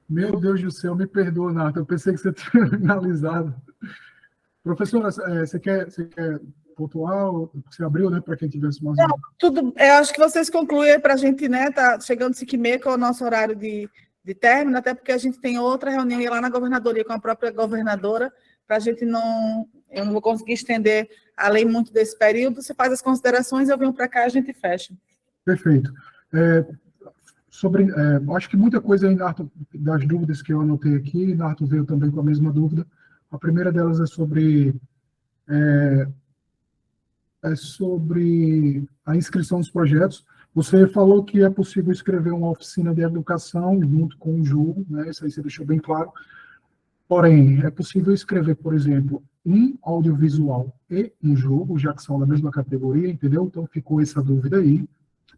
Meu Deus do céu, me perdoa, Nato, eu pensei que você tinha finalizado. Professora, você quer pontuar? Você abriu, né, para quem tivesse mais... Não, tudo, eu acho que vocês concluem para a gente, né, tá chegando 5h30, que é o nosso horário de término, até porque a gente tem outra reunião lá na governadoria com a própria governadora, para a gente eu não vou conseguir estender além muito desse período. Você faz as considerações, eu venho para cá e a gente fecha. Perfeito. Acho que muita coisa aí, Narto, das dúvidas que eu anotei aqui, Narto veio também com a mesma dúvida. A primeira delas é sobre a inscrição dos projetos. Você falou que é possível escrever uma oficina de educação junto com o jogo, né? Isso aí você deixou bem claro. Porém, é possível escrever, por exemplo, um audiovisual e um jogo, já que são da mesma categoria, entendeu? Então ficou essa dúvida aí.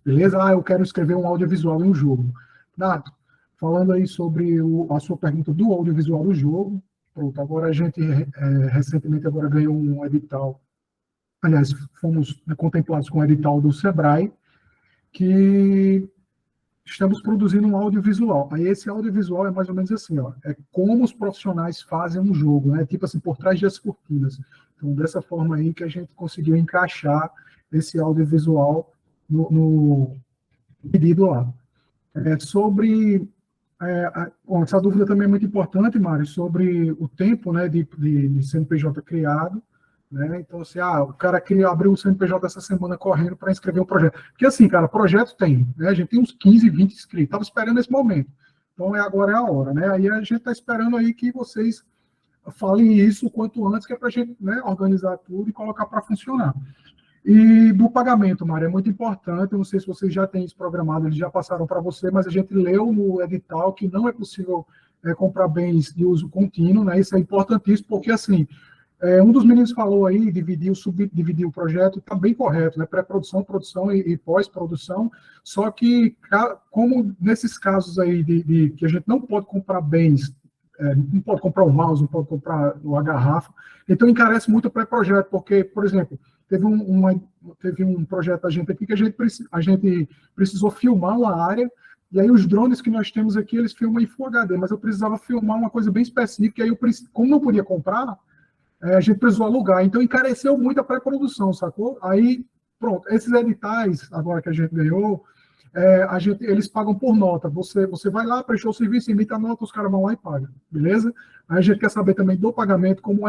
Beleza? Eu quero escrever um audiovisual e um jogo. Nato, falando aí sobre a sua pergunta do audiovisual do jogo, pronto, agora a gente recentemente agora ganhou um edital, aliás, fomos contemplados com o edital do Sebrae, que estamos produzindo um audiovisual. Aí esse audiovisual é mais ou menos assim, ó, é como os profissionais fazem um jogo, né? Tipo assim, por trás das cortinas. Então, dessa forma aí que a gente conseguiu encaixar esse audiovisual no pedido lá. Bom, essa dúvida também é muito importante, Mário, sobre o tempo, né, de CNPJ criado, né? Então, assim, o cara abriu o CNPJ essa semana correndo para inscrever um projeto. Porque, assim, cara, projeto tem, né? A gente tem uns 15, 20 inscritos. Estava esperando esse momento. Então, agora é a hora, né? Aí a gente está esperando aí que vocês falem isso o quanto antes, que é para a gente, né, organizar tudo e colocar para funcionar. E do pagamento, Mário, é muito importante, eu não sei se vocês já têm isso programado, eles já passaram para você, mas a gente leu no edital que não é possível comprar bens de uso contínuo, né? Isso é importantíssimo, porque, assim, um dos meninos falou aí, dividir o projeto, está bem correto, né? Pré-produção, produção e pós-produção, só que, como nesses casos aí que a gente não pode comprar bens, não pode comprar o mouse, não pode comprar a garrafa, então encarece muito o pré-projeto, porque, por exemplo, teve um projeto da gente aqui que a gente precisou filmar uma área, e aí os drones que nós temos aqui, eles filmam em Full HD, mas eu precisava filmar uma coisa bem específica, e aí como não podia comprar, a gente precisou alugar, então encareceu muito a pré-produção, sacou? Aí, pronto, esses editais, agora que a gente ganhou, eles pagam por nota, você vai lá, prestou o serviço, emite a nota, os caras vão lá e pagam, beleza? Aí a gente quer saber também do pagamento, como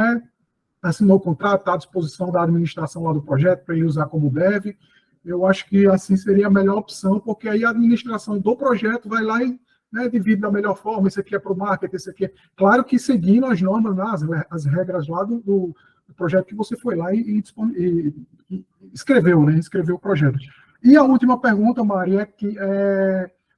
assinou o contrato, está à disposição da administração lá do projeto, para ele usar como deve. Eu acho que assim seria a melhor opção, porque aí a administração do projeto vai lá e, né, divide da melhor forma, isso aqui é para o marketing, isso aqui é... Claro que seguindo as normas, as regras lá do projeto que você foi lá e escreveu, né, escreveu o projeto. E a última pergunta, Maria, é que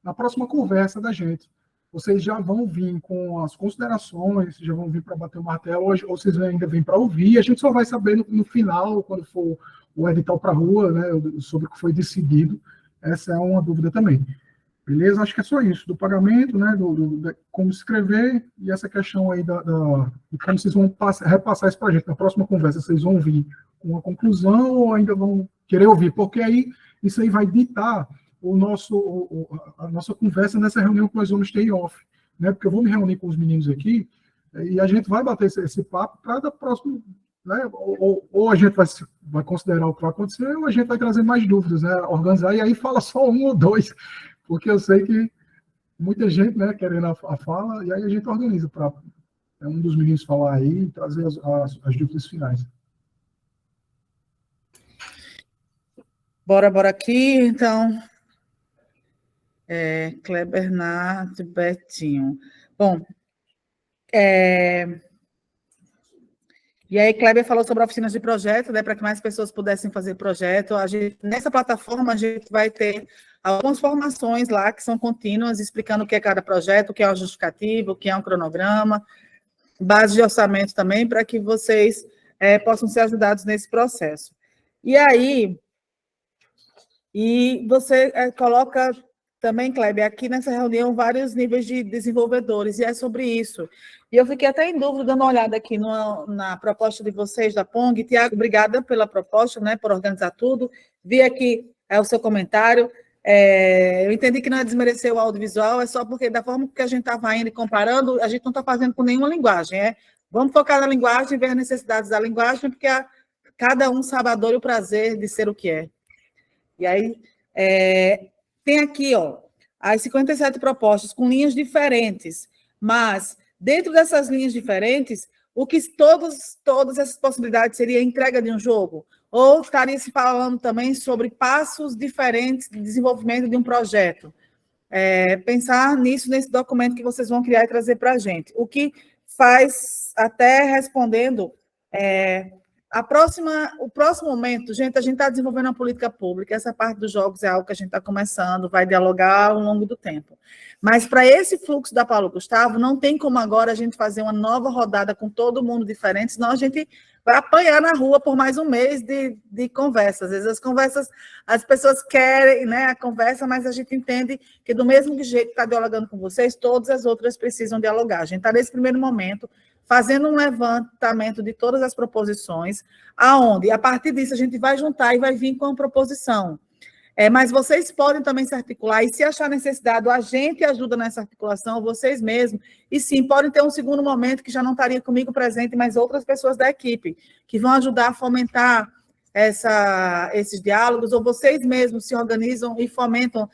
na próxima conversa da gente, vocês já vão vir com as considerações, já vão vir para bater o martelo, ou vocês ainda vêm para ouvir, a gente só vai saber no final, quando for o edital para a rua, né, sobre o que foi decidido. Essa é uma dúvida também. Beleza? Acho que é só isso, do pagamento, né, de como escrever, e essa questão aí de como vocês vão repassar esse projeto. Na próxima conversa, vocês vão vir com uma conclusão ou ainda vão querer ouvir? Porque aí, isso aí vai ditar a nossa conversa nessa reunião que nós vamos ter em off, né? Porque eu vou me reunir com os meninos aqui e a gente vai bater esse papo para dar próximo, né? Ou a gente vai considerar o que vai acontecer, ou a gente vai trazer mais dúvidas, né? Organizar, e aí fala só um ou dois, porque eu sei que muita gente, né, querendo a fala, e aí a gente organiza para um dos meninos falar aí e trazer as dúvidas finais. Bora aqui, então. Kleber, Nath, Betinho. Bom, e aí Kleber falou sobre oficinas de projeto, né, para que mais pessoas pudessem fazer projeto. Nessa plataforma, a gente vai ter algumas formações lá que são contínuas, explicando o que é cada projeto, o que é um justificativo, o que é um cronograma, base de orçamento também, para que vocês possam ser ajudados nesse processo. E aí, você coloca também, Kleber, aqui nessa reunião, vários níveis de desenvolvedores, e é sobre isso. E eu fiquei até em dúvida, dando uma olhada aqui na proposta de vocês, da PONG. Tiago, obrigada pela proposta, né, por organizar tudo. Vi aqui o seu comentário. Eu entendi que não é desmerecer o audiovisual, é só porque, da forma que a gente estava indo e comparando, a gente não está fazendo com nenhuma linguagem. Vamos focar na linguagem, ver as necessidades da linguagem, porque cada um sabe a dor e o prazer de ser o que é. E aí, tem aqui, as 57 propostas com linhas diferentes, mas dentro dessas linhas diferentes, o que todas essas possibilidades seria a entrega de um jogo? Ou estaria se falando também sobre passos diferentes de desenvolvimento de um projeto? Pensar nisso nesse documento que vocês vão criar e trazer para a gente. O que faz, até respondendo, o próximo momento, gente, a gente está desenvolvendo uma política pública, essa parte dos jogos é algo que a gente está começando, vai dialogar ao longo do tempo. Mas para esse fluxo da Paulo Gustavo, não tem como agora a gente fazer uma nova rodada com todo mundo diferente, senão a gente vai apanhar na rua por mais um mês de conversa. Às vezes as pessoas querem, né, a conversa, mas a gente entende que do mesmo jeito que está dialogando com vocês, todas as outras precisam dialogar. A gente está nesse primeiro momento fazendo um levantamento de todas as proposições, aonde, a partir disso, a gente vai juntar e vai vir com uma proposição. Mas vocês podem também se articular, e se achar necessidade, a gente ajuda nessa articulação, vocês mesmos. E sim, podem ter um segundo momento que já não estaria comigo presente, mas outras pessoas da equipe, que vão ajudar a fomentar esses diálogos, ou vocês mesmos se organizam e fomentam,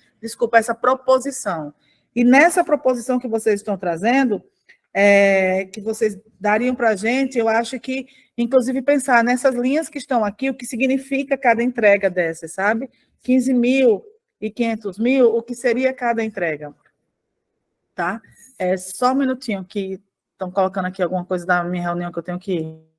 essa proposição. E nessa proposição que vocês estão trazendo, que vocês dariam para a gente, eu acho que, inclusive, pensar nessas linhas que estão aqui, o que significa cada entrega dessas, sabe? 15.000 e 500.000, o que seria cada entrega? Tá? Só um minutinho, que estão colocando aqui alguma coisa da minha reunião que eu tenho que ir.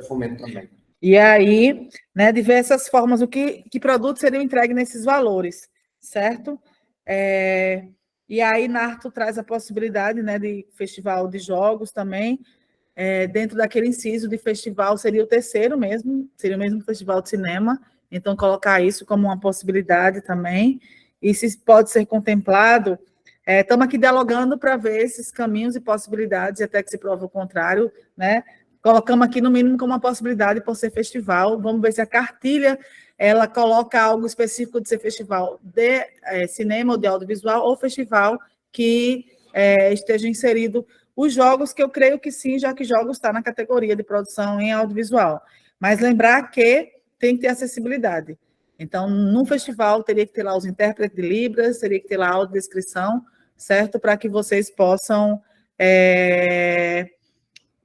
Fomento também. E aí, né, diversas formas, que produtos seriam entregues nesses valores, certo? E aí, Narto traz a possibilidade, né, de festival de jogos também, dentro daquele inciso de festival, seria o terceiro mesmo, seria o mesmo festival de cinema, então colocar isso como uma possibilidade também, e se pode ser contemplado, estamos aqui dialogando para ver esses caminhos e possibilidades, até que se prove o contrário, né? Colocamos aqui, no mínimo, como uma possibilidade por ser festival. Vamos ver se a cartilha ela coloca algo específico de ser festival de cinema ou de audiovisual, ou festival que esteja inserido os jogos, que eu creio que sim, já que jogos está na categoria de produção em audiovisual. Mas lembrar que tem que ter acessibilidade. Então, num festival, teria que ter lá os intérpretes de Libras, teria que ter lá a audiodescrição, certo? Para que vocês possam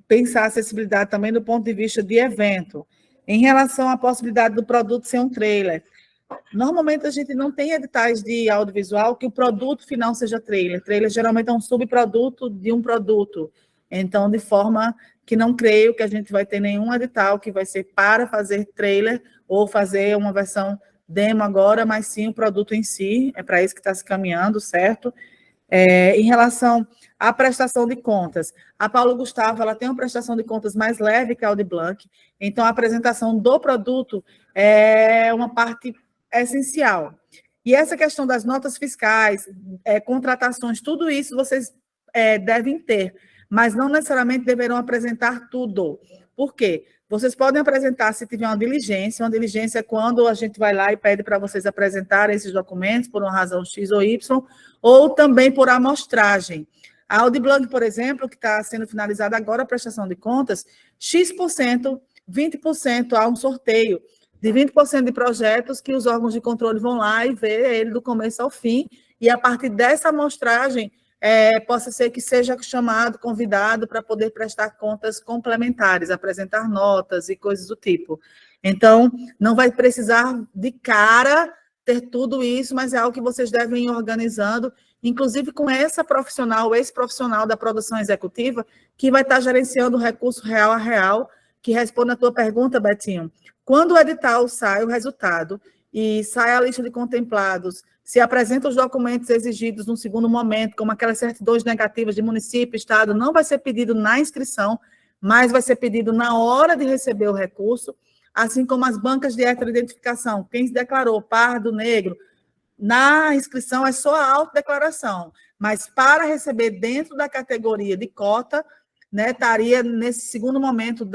pensar a acessibilidade também do ponto de vista de evento. Em relação à possibilidade do produto ser um trailer, normalmente a gente não tem editais de audiovisual que o produto final seja trailer. Trailer geralmente é um subproduto de um produto. Então, de forma que não creio que a gente vai ter nenhum edital que vai ser para fazer trailer ou fazer uma versão demo agora, mas sim o produto em si, é para isso que está se caminhando, certo? Em relação à prestação de contas, a Paulo Gustavo ela tem uma prestação de contas mais leve que a Audi Blanc, então a apresentação do produto é uma parte essencial. E essa questão das notas fiscais, contratações, tudo isso vocês devem ter, mas não necessariamente deverão apresentar tudo. Por quê? Vocês podem apresentar se tiver uma diligência é quando a gente vai lá e pede para vocês apresentarem esses documentos por uma razão X ou Y, ou também por amostragem. A Audi Blanc, por exemplo, que está sendo finalizada agora a prestação de contas, X%, 20% há um sorteio de 20% de projetos que os órgãos de controle vão lá e ver ele do começo ao fim, e a partir dessa amostragem, possa ser que seja chamado, convidado para poder prestar contas complementares, apresentar notas e coisas do tipo. Então, não vai precisar de cara ter tudo isso, mas é algo que vocês devem ir organizando, inclusive com essa profissional, esse profissional da produção executiva, que vai estar gerenciando o recurso real a real, que responde a tua pergunta, Betinho. Quando o edital sai, o resultado, e sai a lista de contemplados, se apresenta os documentos exigidos no segundo momento, como aquelas certidões negativas de município, estado, não vai ser pedido na inscrição, mas vai ser pedido na hora de receber o recurso, assim como as bancas de heteroidentificação. Quem se declarou pardo, negro, na inscrição é só a autodeclaração, mas para receber dentro da categoria de cota, né, estaria nesse segundo momento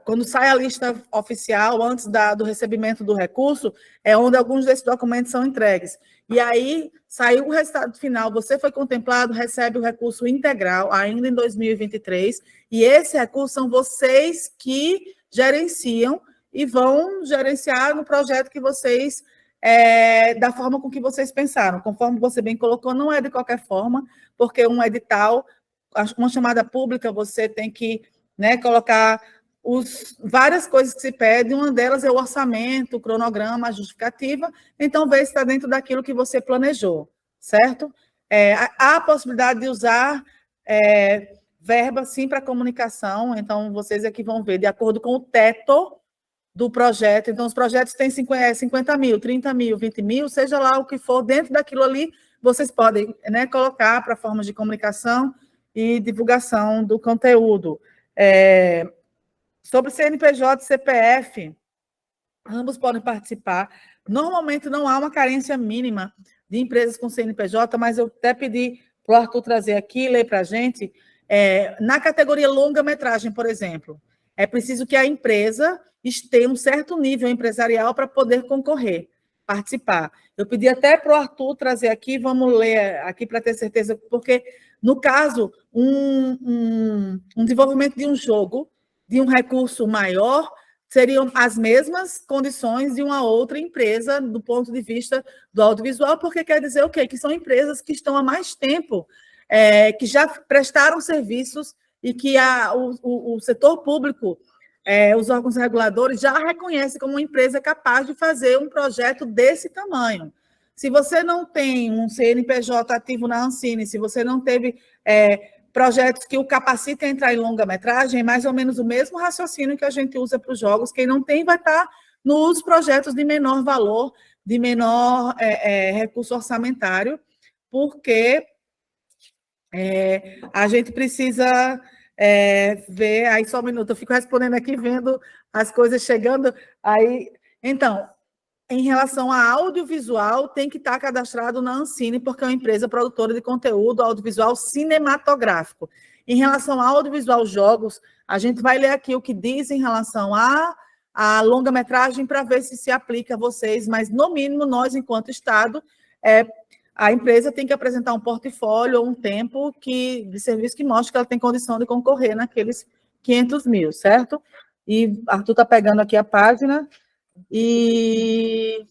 quando sai a lista oficial, antes do recebimento do recurso, é onde alguns desses documentos são entregues. E aí, saiu o resultado final, você foi contemplado, recebe o recurso integral, ainda em 2023, e esse recurso são vocês que gerenciam e vão gerenciar no projeto que vocês, da forma com que vocês pensaram. Conforme você bem colocou, não é de qualquer forma, porque um edital, uma chamada pública, você tem que colocar várias coisas que se pedem, uma delas é o orçamento, o cronograma, a justificativa, então ver se está dentro daquilo que você planejou, certo? Há a possibilidade de usar verba, sim, para comunicação. Então, vocês aqui vão ver, de acordo com o teto do projeto. Então, os projetos têm 50 mil, 30 mil, 20 mil, seja lá o que for, dentro daquilo ali, vocês podem, né, colocar para formas de comunicação e divulgação do conteúdo. Sobre CNPJ e CPF, ambos podem participar. Normalmente não há uma carência mínima de empresas com CNPJ, mas eu até pedi para o Arthur trazer aqui, ler para a gente, na categoria longa-metragem, por exemplo, é preciso que a empresa tenha um certo nível empresarial para poder concorrer, participar. Eu pedi até para o Arthur trazer aqui, vamos ler aqui para ter certeza, porque, no caso, um desenvolvimento de um jogo, de um recurso maior, seriam as mesmas condições de uma outra empresa do ponto de vista do audiovisual, porque quer dizer o quê? Que são empresas que estão há mais tempo, que já prestaram serviços e que o setor público, os órgãos reguladores, já reconhecem como uma empresa capaz de fazer um projeto desse tamanho. Se você não tem um CNPJ ativo na Ancine, se você não teve projetos que o capacitem a entrar em longa-metragem, é mais ou menos o mesmo raciocínio que a gente usa para os jogos. Quem não tem vai estar nos projetos de menor valor, de menor recurso orçamentário, porque a gente precisa ver... Aí, só um minuto, eu fico respondendo aqui, vendo as coisas chegando. Aí, então, em relação a audiovisual, tem que estar cadastrado na Ancine, porque é uma empresa produtora de conteúdo audiovisual cinematográfico. Em relação a audiovisual jogos, a gente vai ler aqui o que diz em relação a longa-metragem para ver se aplica a vocês, mas, no mínimo, nós, enquanto Estado, a empresa tem que apresentar um portfólio ou um tempo de serviço que mostre que ela tem condição de concorrer naqueles 500 mil, certo? E Arthur está pegando aqui a página. E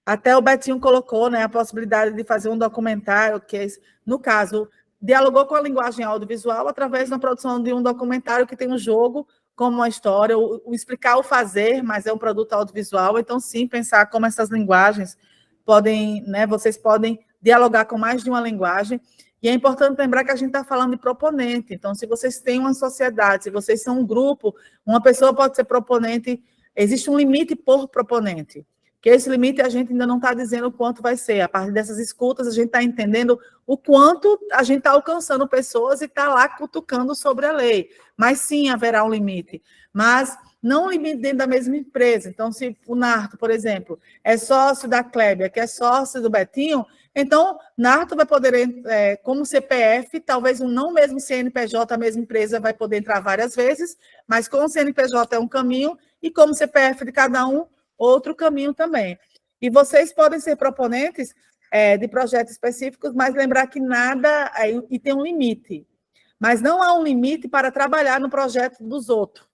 até o Betinho colocou, né, a possibilidade de fazer um documentário, que, no caso, dialogou com a linguagem audiovisual através da produção de um documentário que tem um jogo como uma história, o explicar o fazer, mas é um produto audiovisual. Então, sim, pensar como essas linguagens podem, né, vocês podem dialogar com mais de uma linguagem. E é importante lembrar que a gente está falando de proponente. Então, se vocês têm uma sociedade, se vocês são um grupo, uma pessoa pode ser proponente. Existe um limite por proponente, que esse limite a gente ainda não está dizendo o quanto vai ser. A partir dessas escutas, a gente está entendendo o quanto a gente está alcançando pessoas e está lá cutucando sobre a lei. Mas sim, haverá um limite. Mas não um limite dentro da mesma empresa. Então, se o Narto, por exemplo, é sócio da Clébia, que é sócio do Betinho, então, Narto vai poder, como CPF, talvez não mesmo CNPJ, a mesma empresa vai poder entrar várias vezes, mas com o CNPJ é um caminho, e como CPF de cada um, outro caminho também. E vocês podem ser proponentes de projetos específicos, mas lembrar que nada... E tem um limite. Mas não há um limite para trabalhar no projeto dos outros.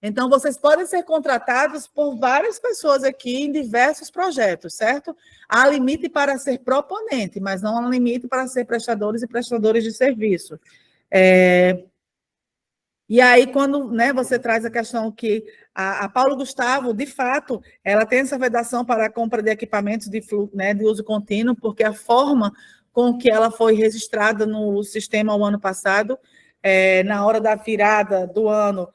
Então, vocês podem ser contratados por várias pessoas aqui em diversos projetos, certo? Há limite para ser proponente, mas não há limite para ser prestadores e prestadores de serviço. E aí, quando, né, você traz a questão que a Paulo Gustavo, de fato, ela tem essa vedação para a compra de equipamentos de uso contínuo, porque a forma com que ela foi registrada no sistema o ano passado, na hora da virada do ano,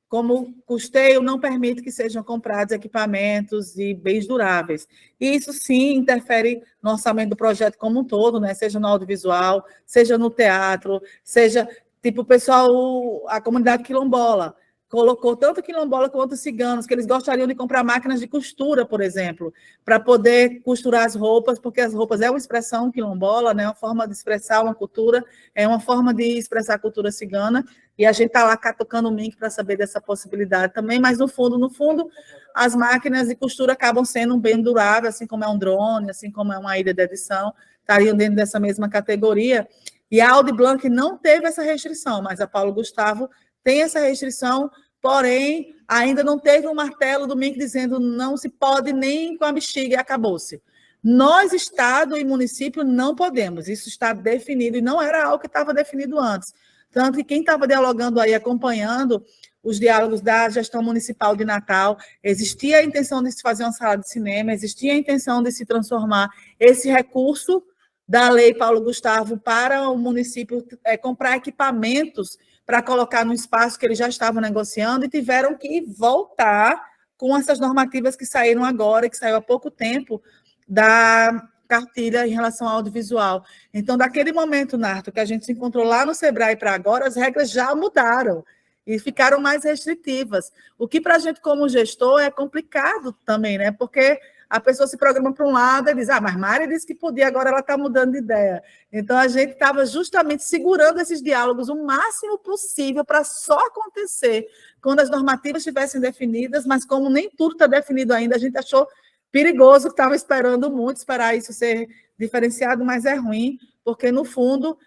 como custeio, não permite que sejam comprados equipamentos e bens duráveis. E isso, sim, interfere no orçamento do projeto como um todo, né? Seja no audiovisual, seja no teatro, seja... Tipo, o pessoal, a comunidade quilombola, colocou tanto quilombola quanto ciganos, que eles gostariam de comprar máquinas de costura, por exemplo, para poder costurar as roupas, porque as roupas é uma expressão quilombola, né, uma forma de expressar uma cultura, é uma forma de expressar a cultura cigana, e a gente está lá catucando o link para saber dessa possibilidade também, mas no fundo, as máquinas de costura acabam sendo um bem durável, assim como é um drone, assim como é uma ilha de edição, estariam dentro dessa mesma categoria. E a Audi Blanc não teve essa restrição, mas a Paulo Gustavo tem essa restrição, porém, ainda não teve um martelo do MINC dizendo não se pode nem com a bexiga e acabou-se. Nós, Estado e município, não podemos. Isso está definido e não era algo que estava definido antes. Tanto que quem estava dialogando aí, acompanhando os diálogos da gestão municipal de Natal, existia a intenção de se fazer uma sala de cinema, existia a intenção de se transformar esse recurso da Lei Paulo Gustavo para o município comprar equipamentos para colocar no espaço que eles já estavam negociando e tiveram que voltar com essas normativas que saíram agora, que saiu há pouco tempo, da cartilha em relação ao audiovisual. Então, daquele momento, Narto, que a gente se encontrou lá no Sebrae para agora, as regras já mudaram e ficaram mais restritivas. O que para a gente, como gestor, é complicado também, né? Porque a pessoa se programa para um lado e diz, mas Mari disse que podia, agora ela está mudando de ideia. Então, a gente estava justamente segurando esses diálogos o máximo possível para só acontecer quando as normativas estivessem definidas, mas como nem tudo está definido ainda, a gente achou perigoso, que estava esperando muito, esperar isso ser diferenciado, mas é ruim, porque, no fundo,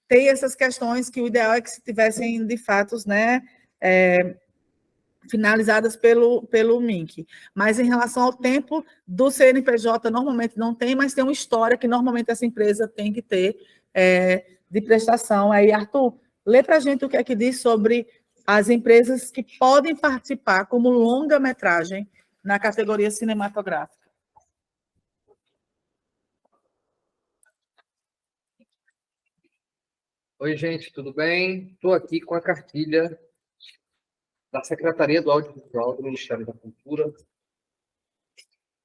tem essas questões que o ideal é que se tivessem, de fato, né, finalizadas pelo MINC. Mas, em relação ao tempo do CNPJ, normalmente não tem, mas tem uma história que, normalmente, essa empresa tem que ter de prestação. Aí, Arthur, lê para a gente o que é que diz sobre as empresas que podem participar como longa-metragem na categoria cinematográfica. Oi, gente, tudo bem? Estou aqui com a cartilha da Secretaria do Audiovisual do Ministério da Cultura,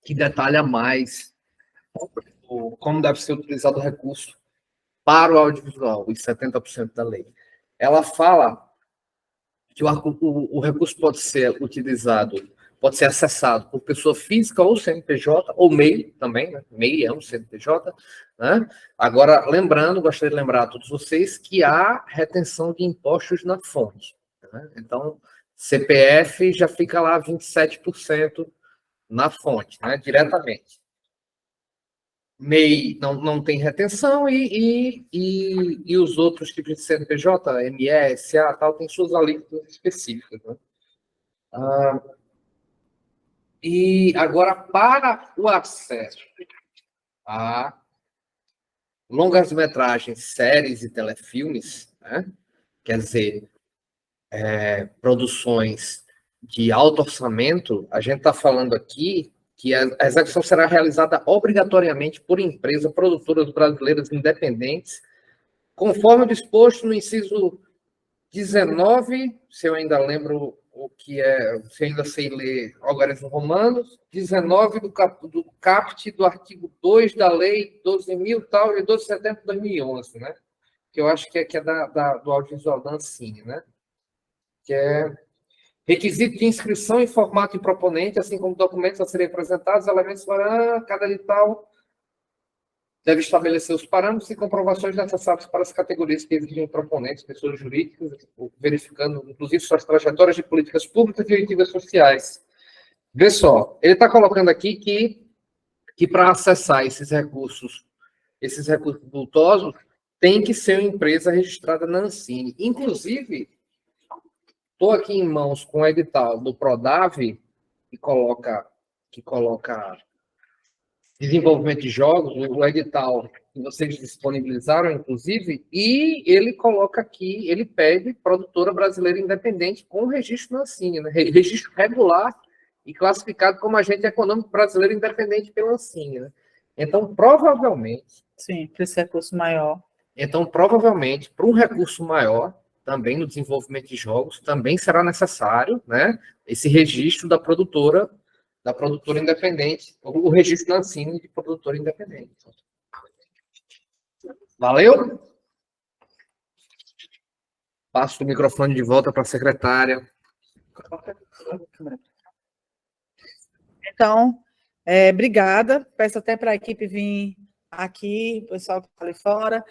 que detalha mais como deve ser utilizado o recurso para o audiovisual, os 70% da lei. Ela fala que o recurso pode ser utilizado, pode ser acessado por pessoa física ou CNPJ, ou MEI também, né? MEI é um CNPJ, né? Agora, gostaria de lembrar a todos vocês que há retenção de impostos na fonte, né? Então, CPF já fica lá 27% na fonte, né? Diretamente. MEI não tem retenção e os outros tipos de CNPJ, ME, SA, tal, tem suas alíquotas específicas, né? E agora, para o acesso a longas-metragens, séries e telefilmes, né? Quer dizer, produções de alto orçamento, a gente está falando aqui que a execução será realizada obrigatoriamente por empresas produtoras brasileiras independentes, conforme disposto no inciso 19, se eu ainda lembro o que é, se eu ainda sei ler algarismos romanos, 19 do caput do artigo 2 da lei 12.000 tal, e 12 de setembro de 2011, né? Que eu acho que é do audiovisual da Ancine, né? Que é requisito de inscrição em formato e proponente, assim como documentos a serem apresentados, elementos para cada edital deve estabelecer os parâmetros e comprovações necessárias para as categorias que exigem proponentes, pessoas jurídicas, verificando, inclusive, suas trajetórias de políticas públicas e diretivas sociais. Vê só, ele está colocando aqui que para acessar esses recursos vultosos, tem que ser uma empresa registrada na Ancine. Inclusive, estou aqui em mãos com o edital do Prodave, que coloca desenvolvimento de jogos, o edital que vocês disponibilizaram, inclusive, e ele coloca aqui, ele pede produtora brasileira independente com registro na Ancine, né? Registro regular e classificado como agente econômico brasileiro independente pela Ancine, né? Então, provavelmente... Sim, para esse recurso maior. Então, provavelmente, para um recurso maior, também no desenvolvimento de jogos, também será necessário, né, esse registro da produtora independente, o registro da Ancine de produtora independente. Valeu? Passo o microfone de volta para a secretária. Então, obrigada. Peço até para a equipe vir aqui, o pessoal que está ali fora.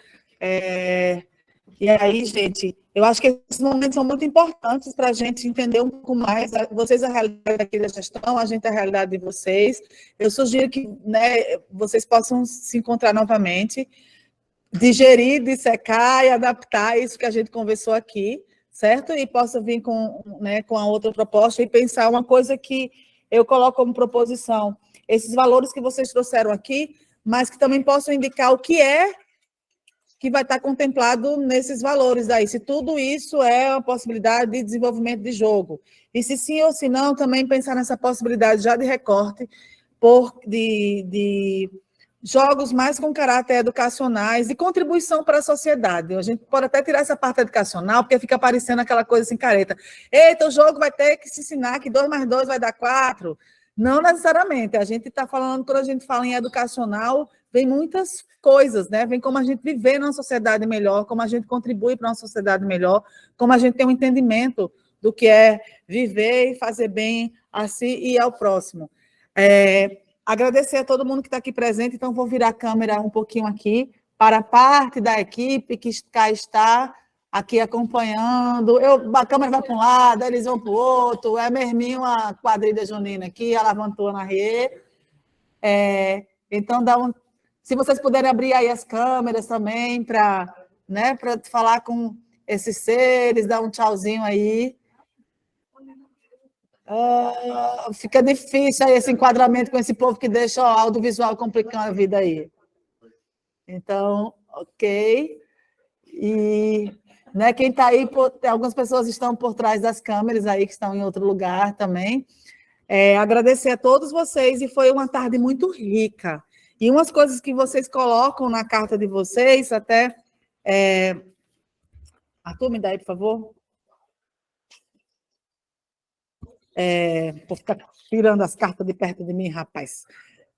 E aí, gente, eu acho que esses momentos são muito importantes para a gente entender um pouco mais, vocês a realidade aqui da gestão, a gente a realidade de vocês. Eu sugiro que, né, vocês possam se encontrar novamente, digerir, dissecar e adaptar isso que a gente conversou aqui, certo? E possa vir com a outra proposta e pensar uma coisa que eu coloco como proposição, esses valores que vocês trouxeram aqui, mas que também possam indicar o que que vai estar contemplado nesses valores aí, se tudo isso é uma possibilidade de desenvolvimento de jogo. E se sim ou se não, também pensar nessa possibilidade já de recorte de jogos mais com caráter educacionais e contribuição para a sociedade. A gente pode até tirar essa parte educacional, porque fica parecendo aquela coisa assim, careta. Eita, o jogo vai ter que se ensinar que 2 mais 2 vai dar 4. Não necessariamente. A gente está falando, quando a gente fala em educacional, vem muitas coisas, né? Vem como a gente viver numa sociedade melhor, como a gente contribui para uma sociedade melhor, como a gente tem um entendimento do que é viver e fazer bem a si e ao próximo. Agradecer a todo mundo que está aqui presente, então vou virar a câmera um pouquinho aqui para a parte da equipe que cá está aqui acompanhando. A câmera vai para um lado, eles vão para o outro, é mesmo a quadrilha junina aqui, a Lavantua na Rie. Então, se vocês puderem abrir aí as câmeras também para, né, para falar com esses seres, dar um tchauzinho aí. Fica difícil aí esse enquadramento com esse povo que deixa o audiovisual complicando a vida aí. Então, ok. E, né, quem está aí, algumas pessoas estão por trás das câmeras aí, que estão em outro lugar também. Agradecer a todos vocês, e foi uma tarde muito rica. E umas coisas que vocês colocam na carta de vocês, até... Arthur, me dá aí, por favor. Vou ficar tirando as cartas de perto de mim, rapaz.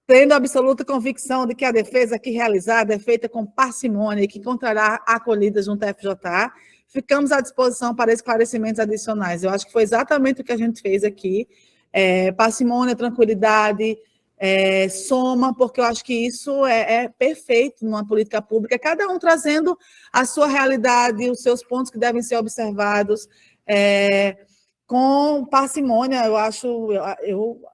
Tendo absoluta convicção de que a defesa aqui realizada é feita com parcimônia e que encontrará acolhida junto à FJA, ficamos à disposição para esclarecimentos adicionais. Eu acho que foi exatamente o que a gente fez aqui. Parcimônia, tranquilidade, soma, porque eu acho que isso é perfeito numa política pública, cada um trazendo a sua realidade, os seus pontos que devem ser observados, com parcimônia. Eu acho,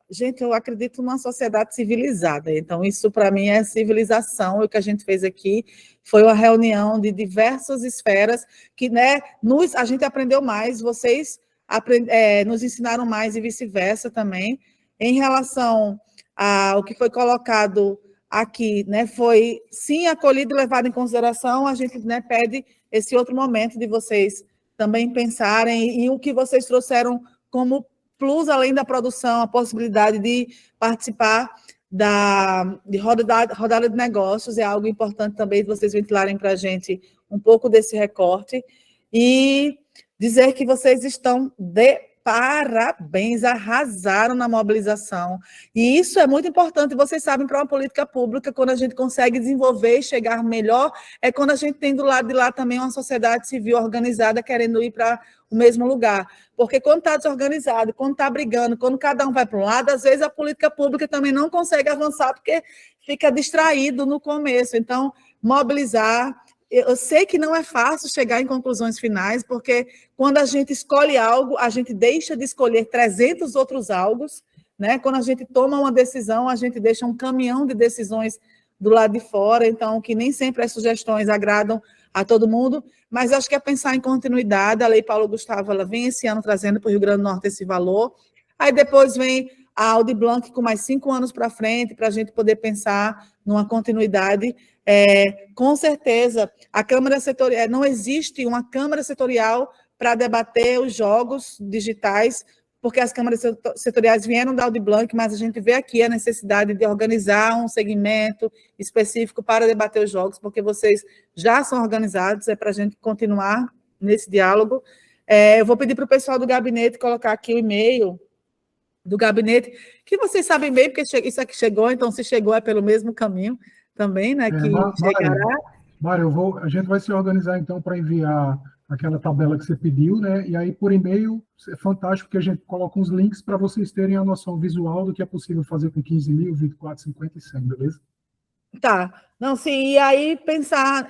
gente, eu acredito numa sociedade civilizada, então isso para mim é civilização. E o que a gente fez aqui foi uma reunião de diversas esferas que, né, a gente aprendeu mais, vocês nos ensinaram mais e vice-versa também. Em relação ao que foi colocado aqui, né, foi sim acolhido e levado em consideração. A gente, né, pede esse outro momento de vocês também pensarem, e o que vocês trouxeram como plus, além da produção, a possibilidade de participar de rodada de negócios, é algo importante também vocês ventilarem para a gente um pouco desse recorte, e dizer que vocês estão de parabéns, arrasaram na mobilização. E isso é muito importante, vocês sabem, para uma política pública, quando a gente consegue desenvolver e chegar melhor, é quando a gente tem do lado de lá também uma sociedade civil organizada querendo ir para o mesmo lugar. Porque quando está desorganizado, quando está brigando, quando cada um vai para um lado, às vezes a política pública também não consegue avançar, porque fica distraído no começo. Então, mobilizar. Eu sei que não é fácil chegar em conclusões finais, porque quando a gente escolhe algo, a gente deixa de escolher 300 outros algos, né? Quando a gente toma uma decisão, a gente deixa um caminhão de decisões do lado de fora, então, que nem sempre as sugestões agradam a todo mundo, mas acho que é pensar em continuidade. A Lei Paulo Gustavo, ela vem esse ano trazendo para o Rio Grande do Norte esse valor, aí depois vem a Aldi Blanc com mais 5 anos para frente, para a gente poder pensar numa continuidade. Com certeza, a Câmara Setorial, não existe uma Câmara Setorial para debater os jogos digitais, porque as câmaras setoriais vieram da Aldi Blanc, mas a gente vê aqui a necessidade de organizar um segmento específico para debater os jogos, porque vocês já são organizados, é para a gente continuar nesse diálogo. Eu vou pedir para o pessoal do gabinete colocar aqui o e-mail do gabinete, que vocês sabem bem, porque isso aqui chegou, então se chegou é pelo mesmo caminho também, né, que chegará. Mário, a gente vai se organizar então para enviar aquela tabela que você pediu, né, e aí por e-mail é fantástico, porque a gente coloca uns links para vocês terem a noção visual do que é possível fazer com 15 mil, 24, 50 e 100, beleza? Tá, não, sim, e aí pensar,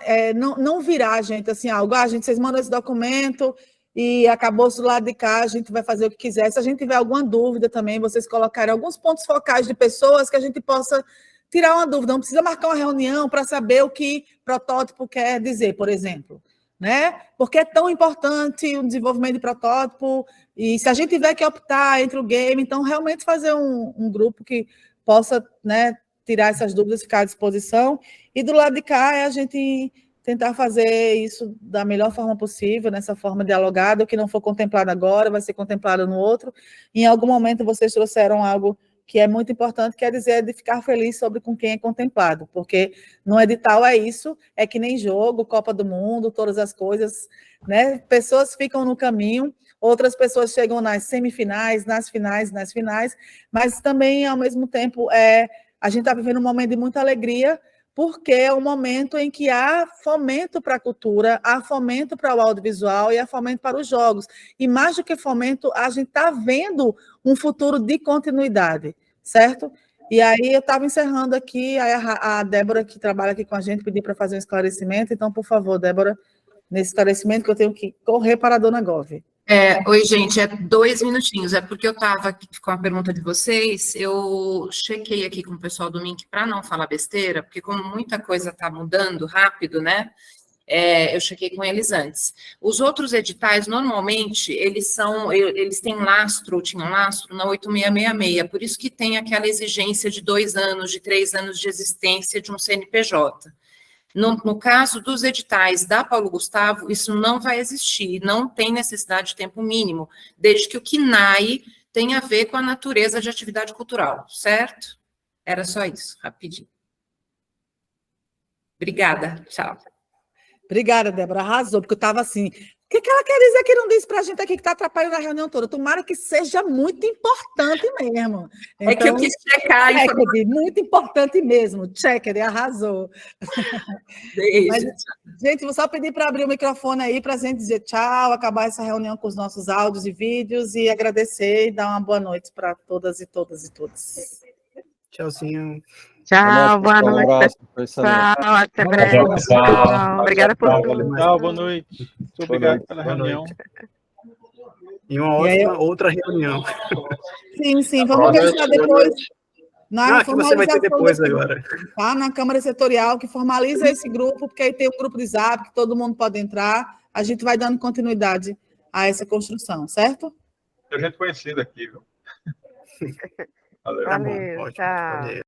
não virar, gente, assim, algo, gente, vocês mandam esse documento e acabou do lado de cá, a gente vai fazer o que quiser. Se a gente tiver alguma dúvida também, vocês colocarem alguns pontos focais de pessoas que a gente possa tirar uma dúvida. Não precisa marcar uma reunião para saber o que protótipo quer dizer, por exemplo, né? Porque é tão importante o desenvolvimento de protótipo, e se a gente tiver que optar entre o game, então realmente fazer um grupo que possa, né, tirar essas dúvidas, ficar à disposição. E do lado de cá é a gente tentar fazer isso da melhor forma possível, nessa forma dialogada. O que não for contemplado agora vai ser contemplado no outro. Em algum momento vocês trouxeram algo que é muito importante, quer dizer, de ficar feliz sobre com quem é contemplado, porque no edital é isso, é que nem jogo, Copa do Mundo, todas as coisas, né? Pessoas ficam no caminho, outras pessoas chegam nas semifinais, nas finais, mas também, ao mesmo tempo, a gente está vivendo um momento de muita alegria, porque é um momento em que há fomento para a cultura, há fomento para o audiovisual e há fomento para os jogos. E mais do que fomento, a gente está vendo um futuro de continuidade, certo? E aí eu estava encerrando aqui, aí a Débora, que trabalha aqui com a gente, pediu para fazer um esclarecimento. Então, por favor, Débora, nesse esclarecimento que eu tenho que correr para a dona Gove. Oi, gente, 2 minutinhos. É porque eu estava aqui com a pergunta de vocês, eu chequei aqui com o pessoal do MINC para não falar besteira, porque como muita coisa está mudando rápido, né? Eu chequei com eles antes. Os outros editais, normalmente, eles têm lastro, ou tinham lastro na 8666, por isso que tem aquela exigência de 2 anos, de 3 anos de existência de um CNPJ. No caso dos editais da Paulo Gustavo, isso não vai existir, não tem necessidade de tempo mínimo, desde que o CNAE tenha a ver com a natureza de atividade cultural, certo? Era só isso, rapidinho. Obrigada, tchau. Obrigada, Débora, arrasou, porque eu estava assim, o que ela quer dizer que não disse para a gente aqui que está atrapalhando a reunião toda? Tomara que seja muito importante mesmo. Então, que eu quis checar a informação. Muito importante mesmo, Checker, arrasou. Beijo. Mas, gente, vou só pedir para abrir o microfone aí para a gente dizer tchau, acabar essa reunião com os nossos áudios e vídeos e agradecer e dar uma boa noite para todas e todos. Tchauzinho. Tchau, boa noite. Um abraço, Tchau, até breve. Tchau. Obrigada por tudo. Tchau, boa noite. Muito obrigado pela reunião. E uma outra reunião. Sim, vamos pensar depois. Que você vai ter depois agora. Tá? Na Câmara Setorial, que formaliza esse grupo, porque aí tem um grupo de Zap, que todo mundo pode entrar. A gente vai dando continuidade a essa construção, certo? Tem gente conhecida aqui, viu? Valeu. Valeu, tchau. Valeu.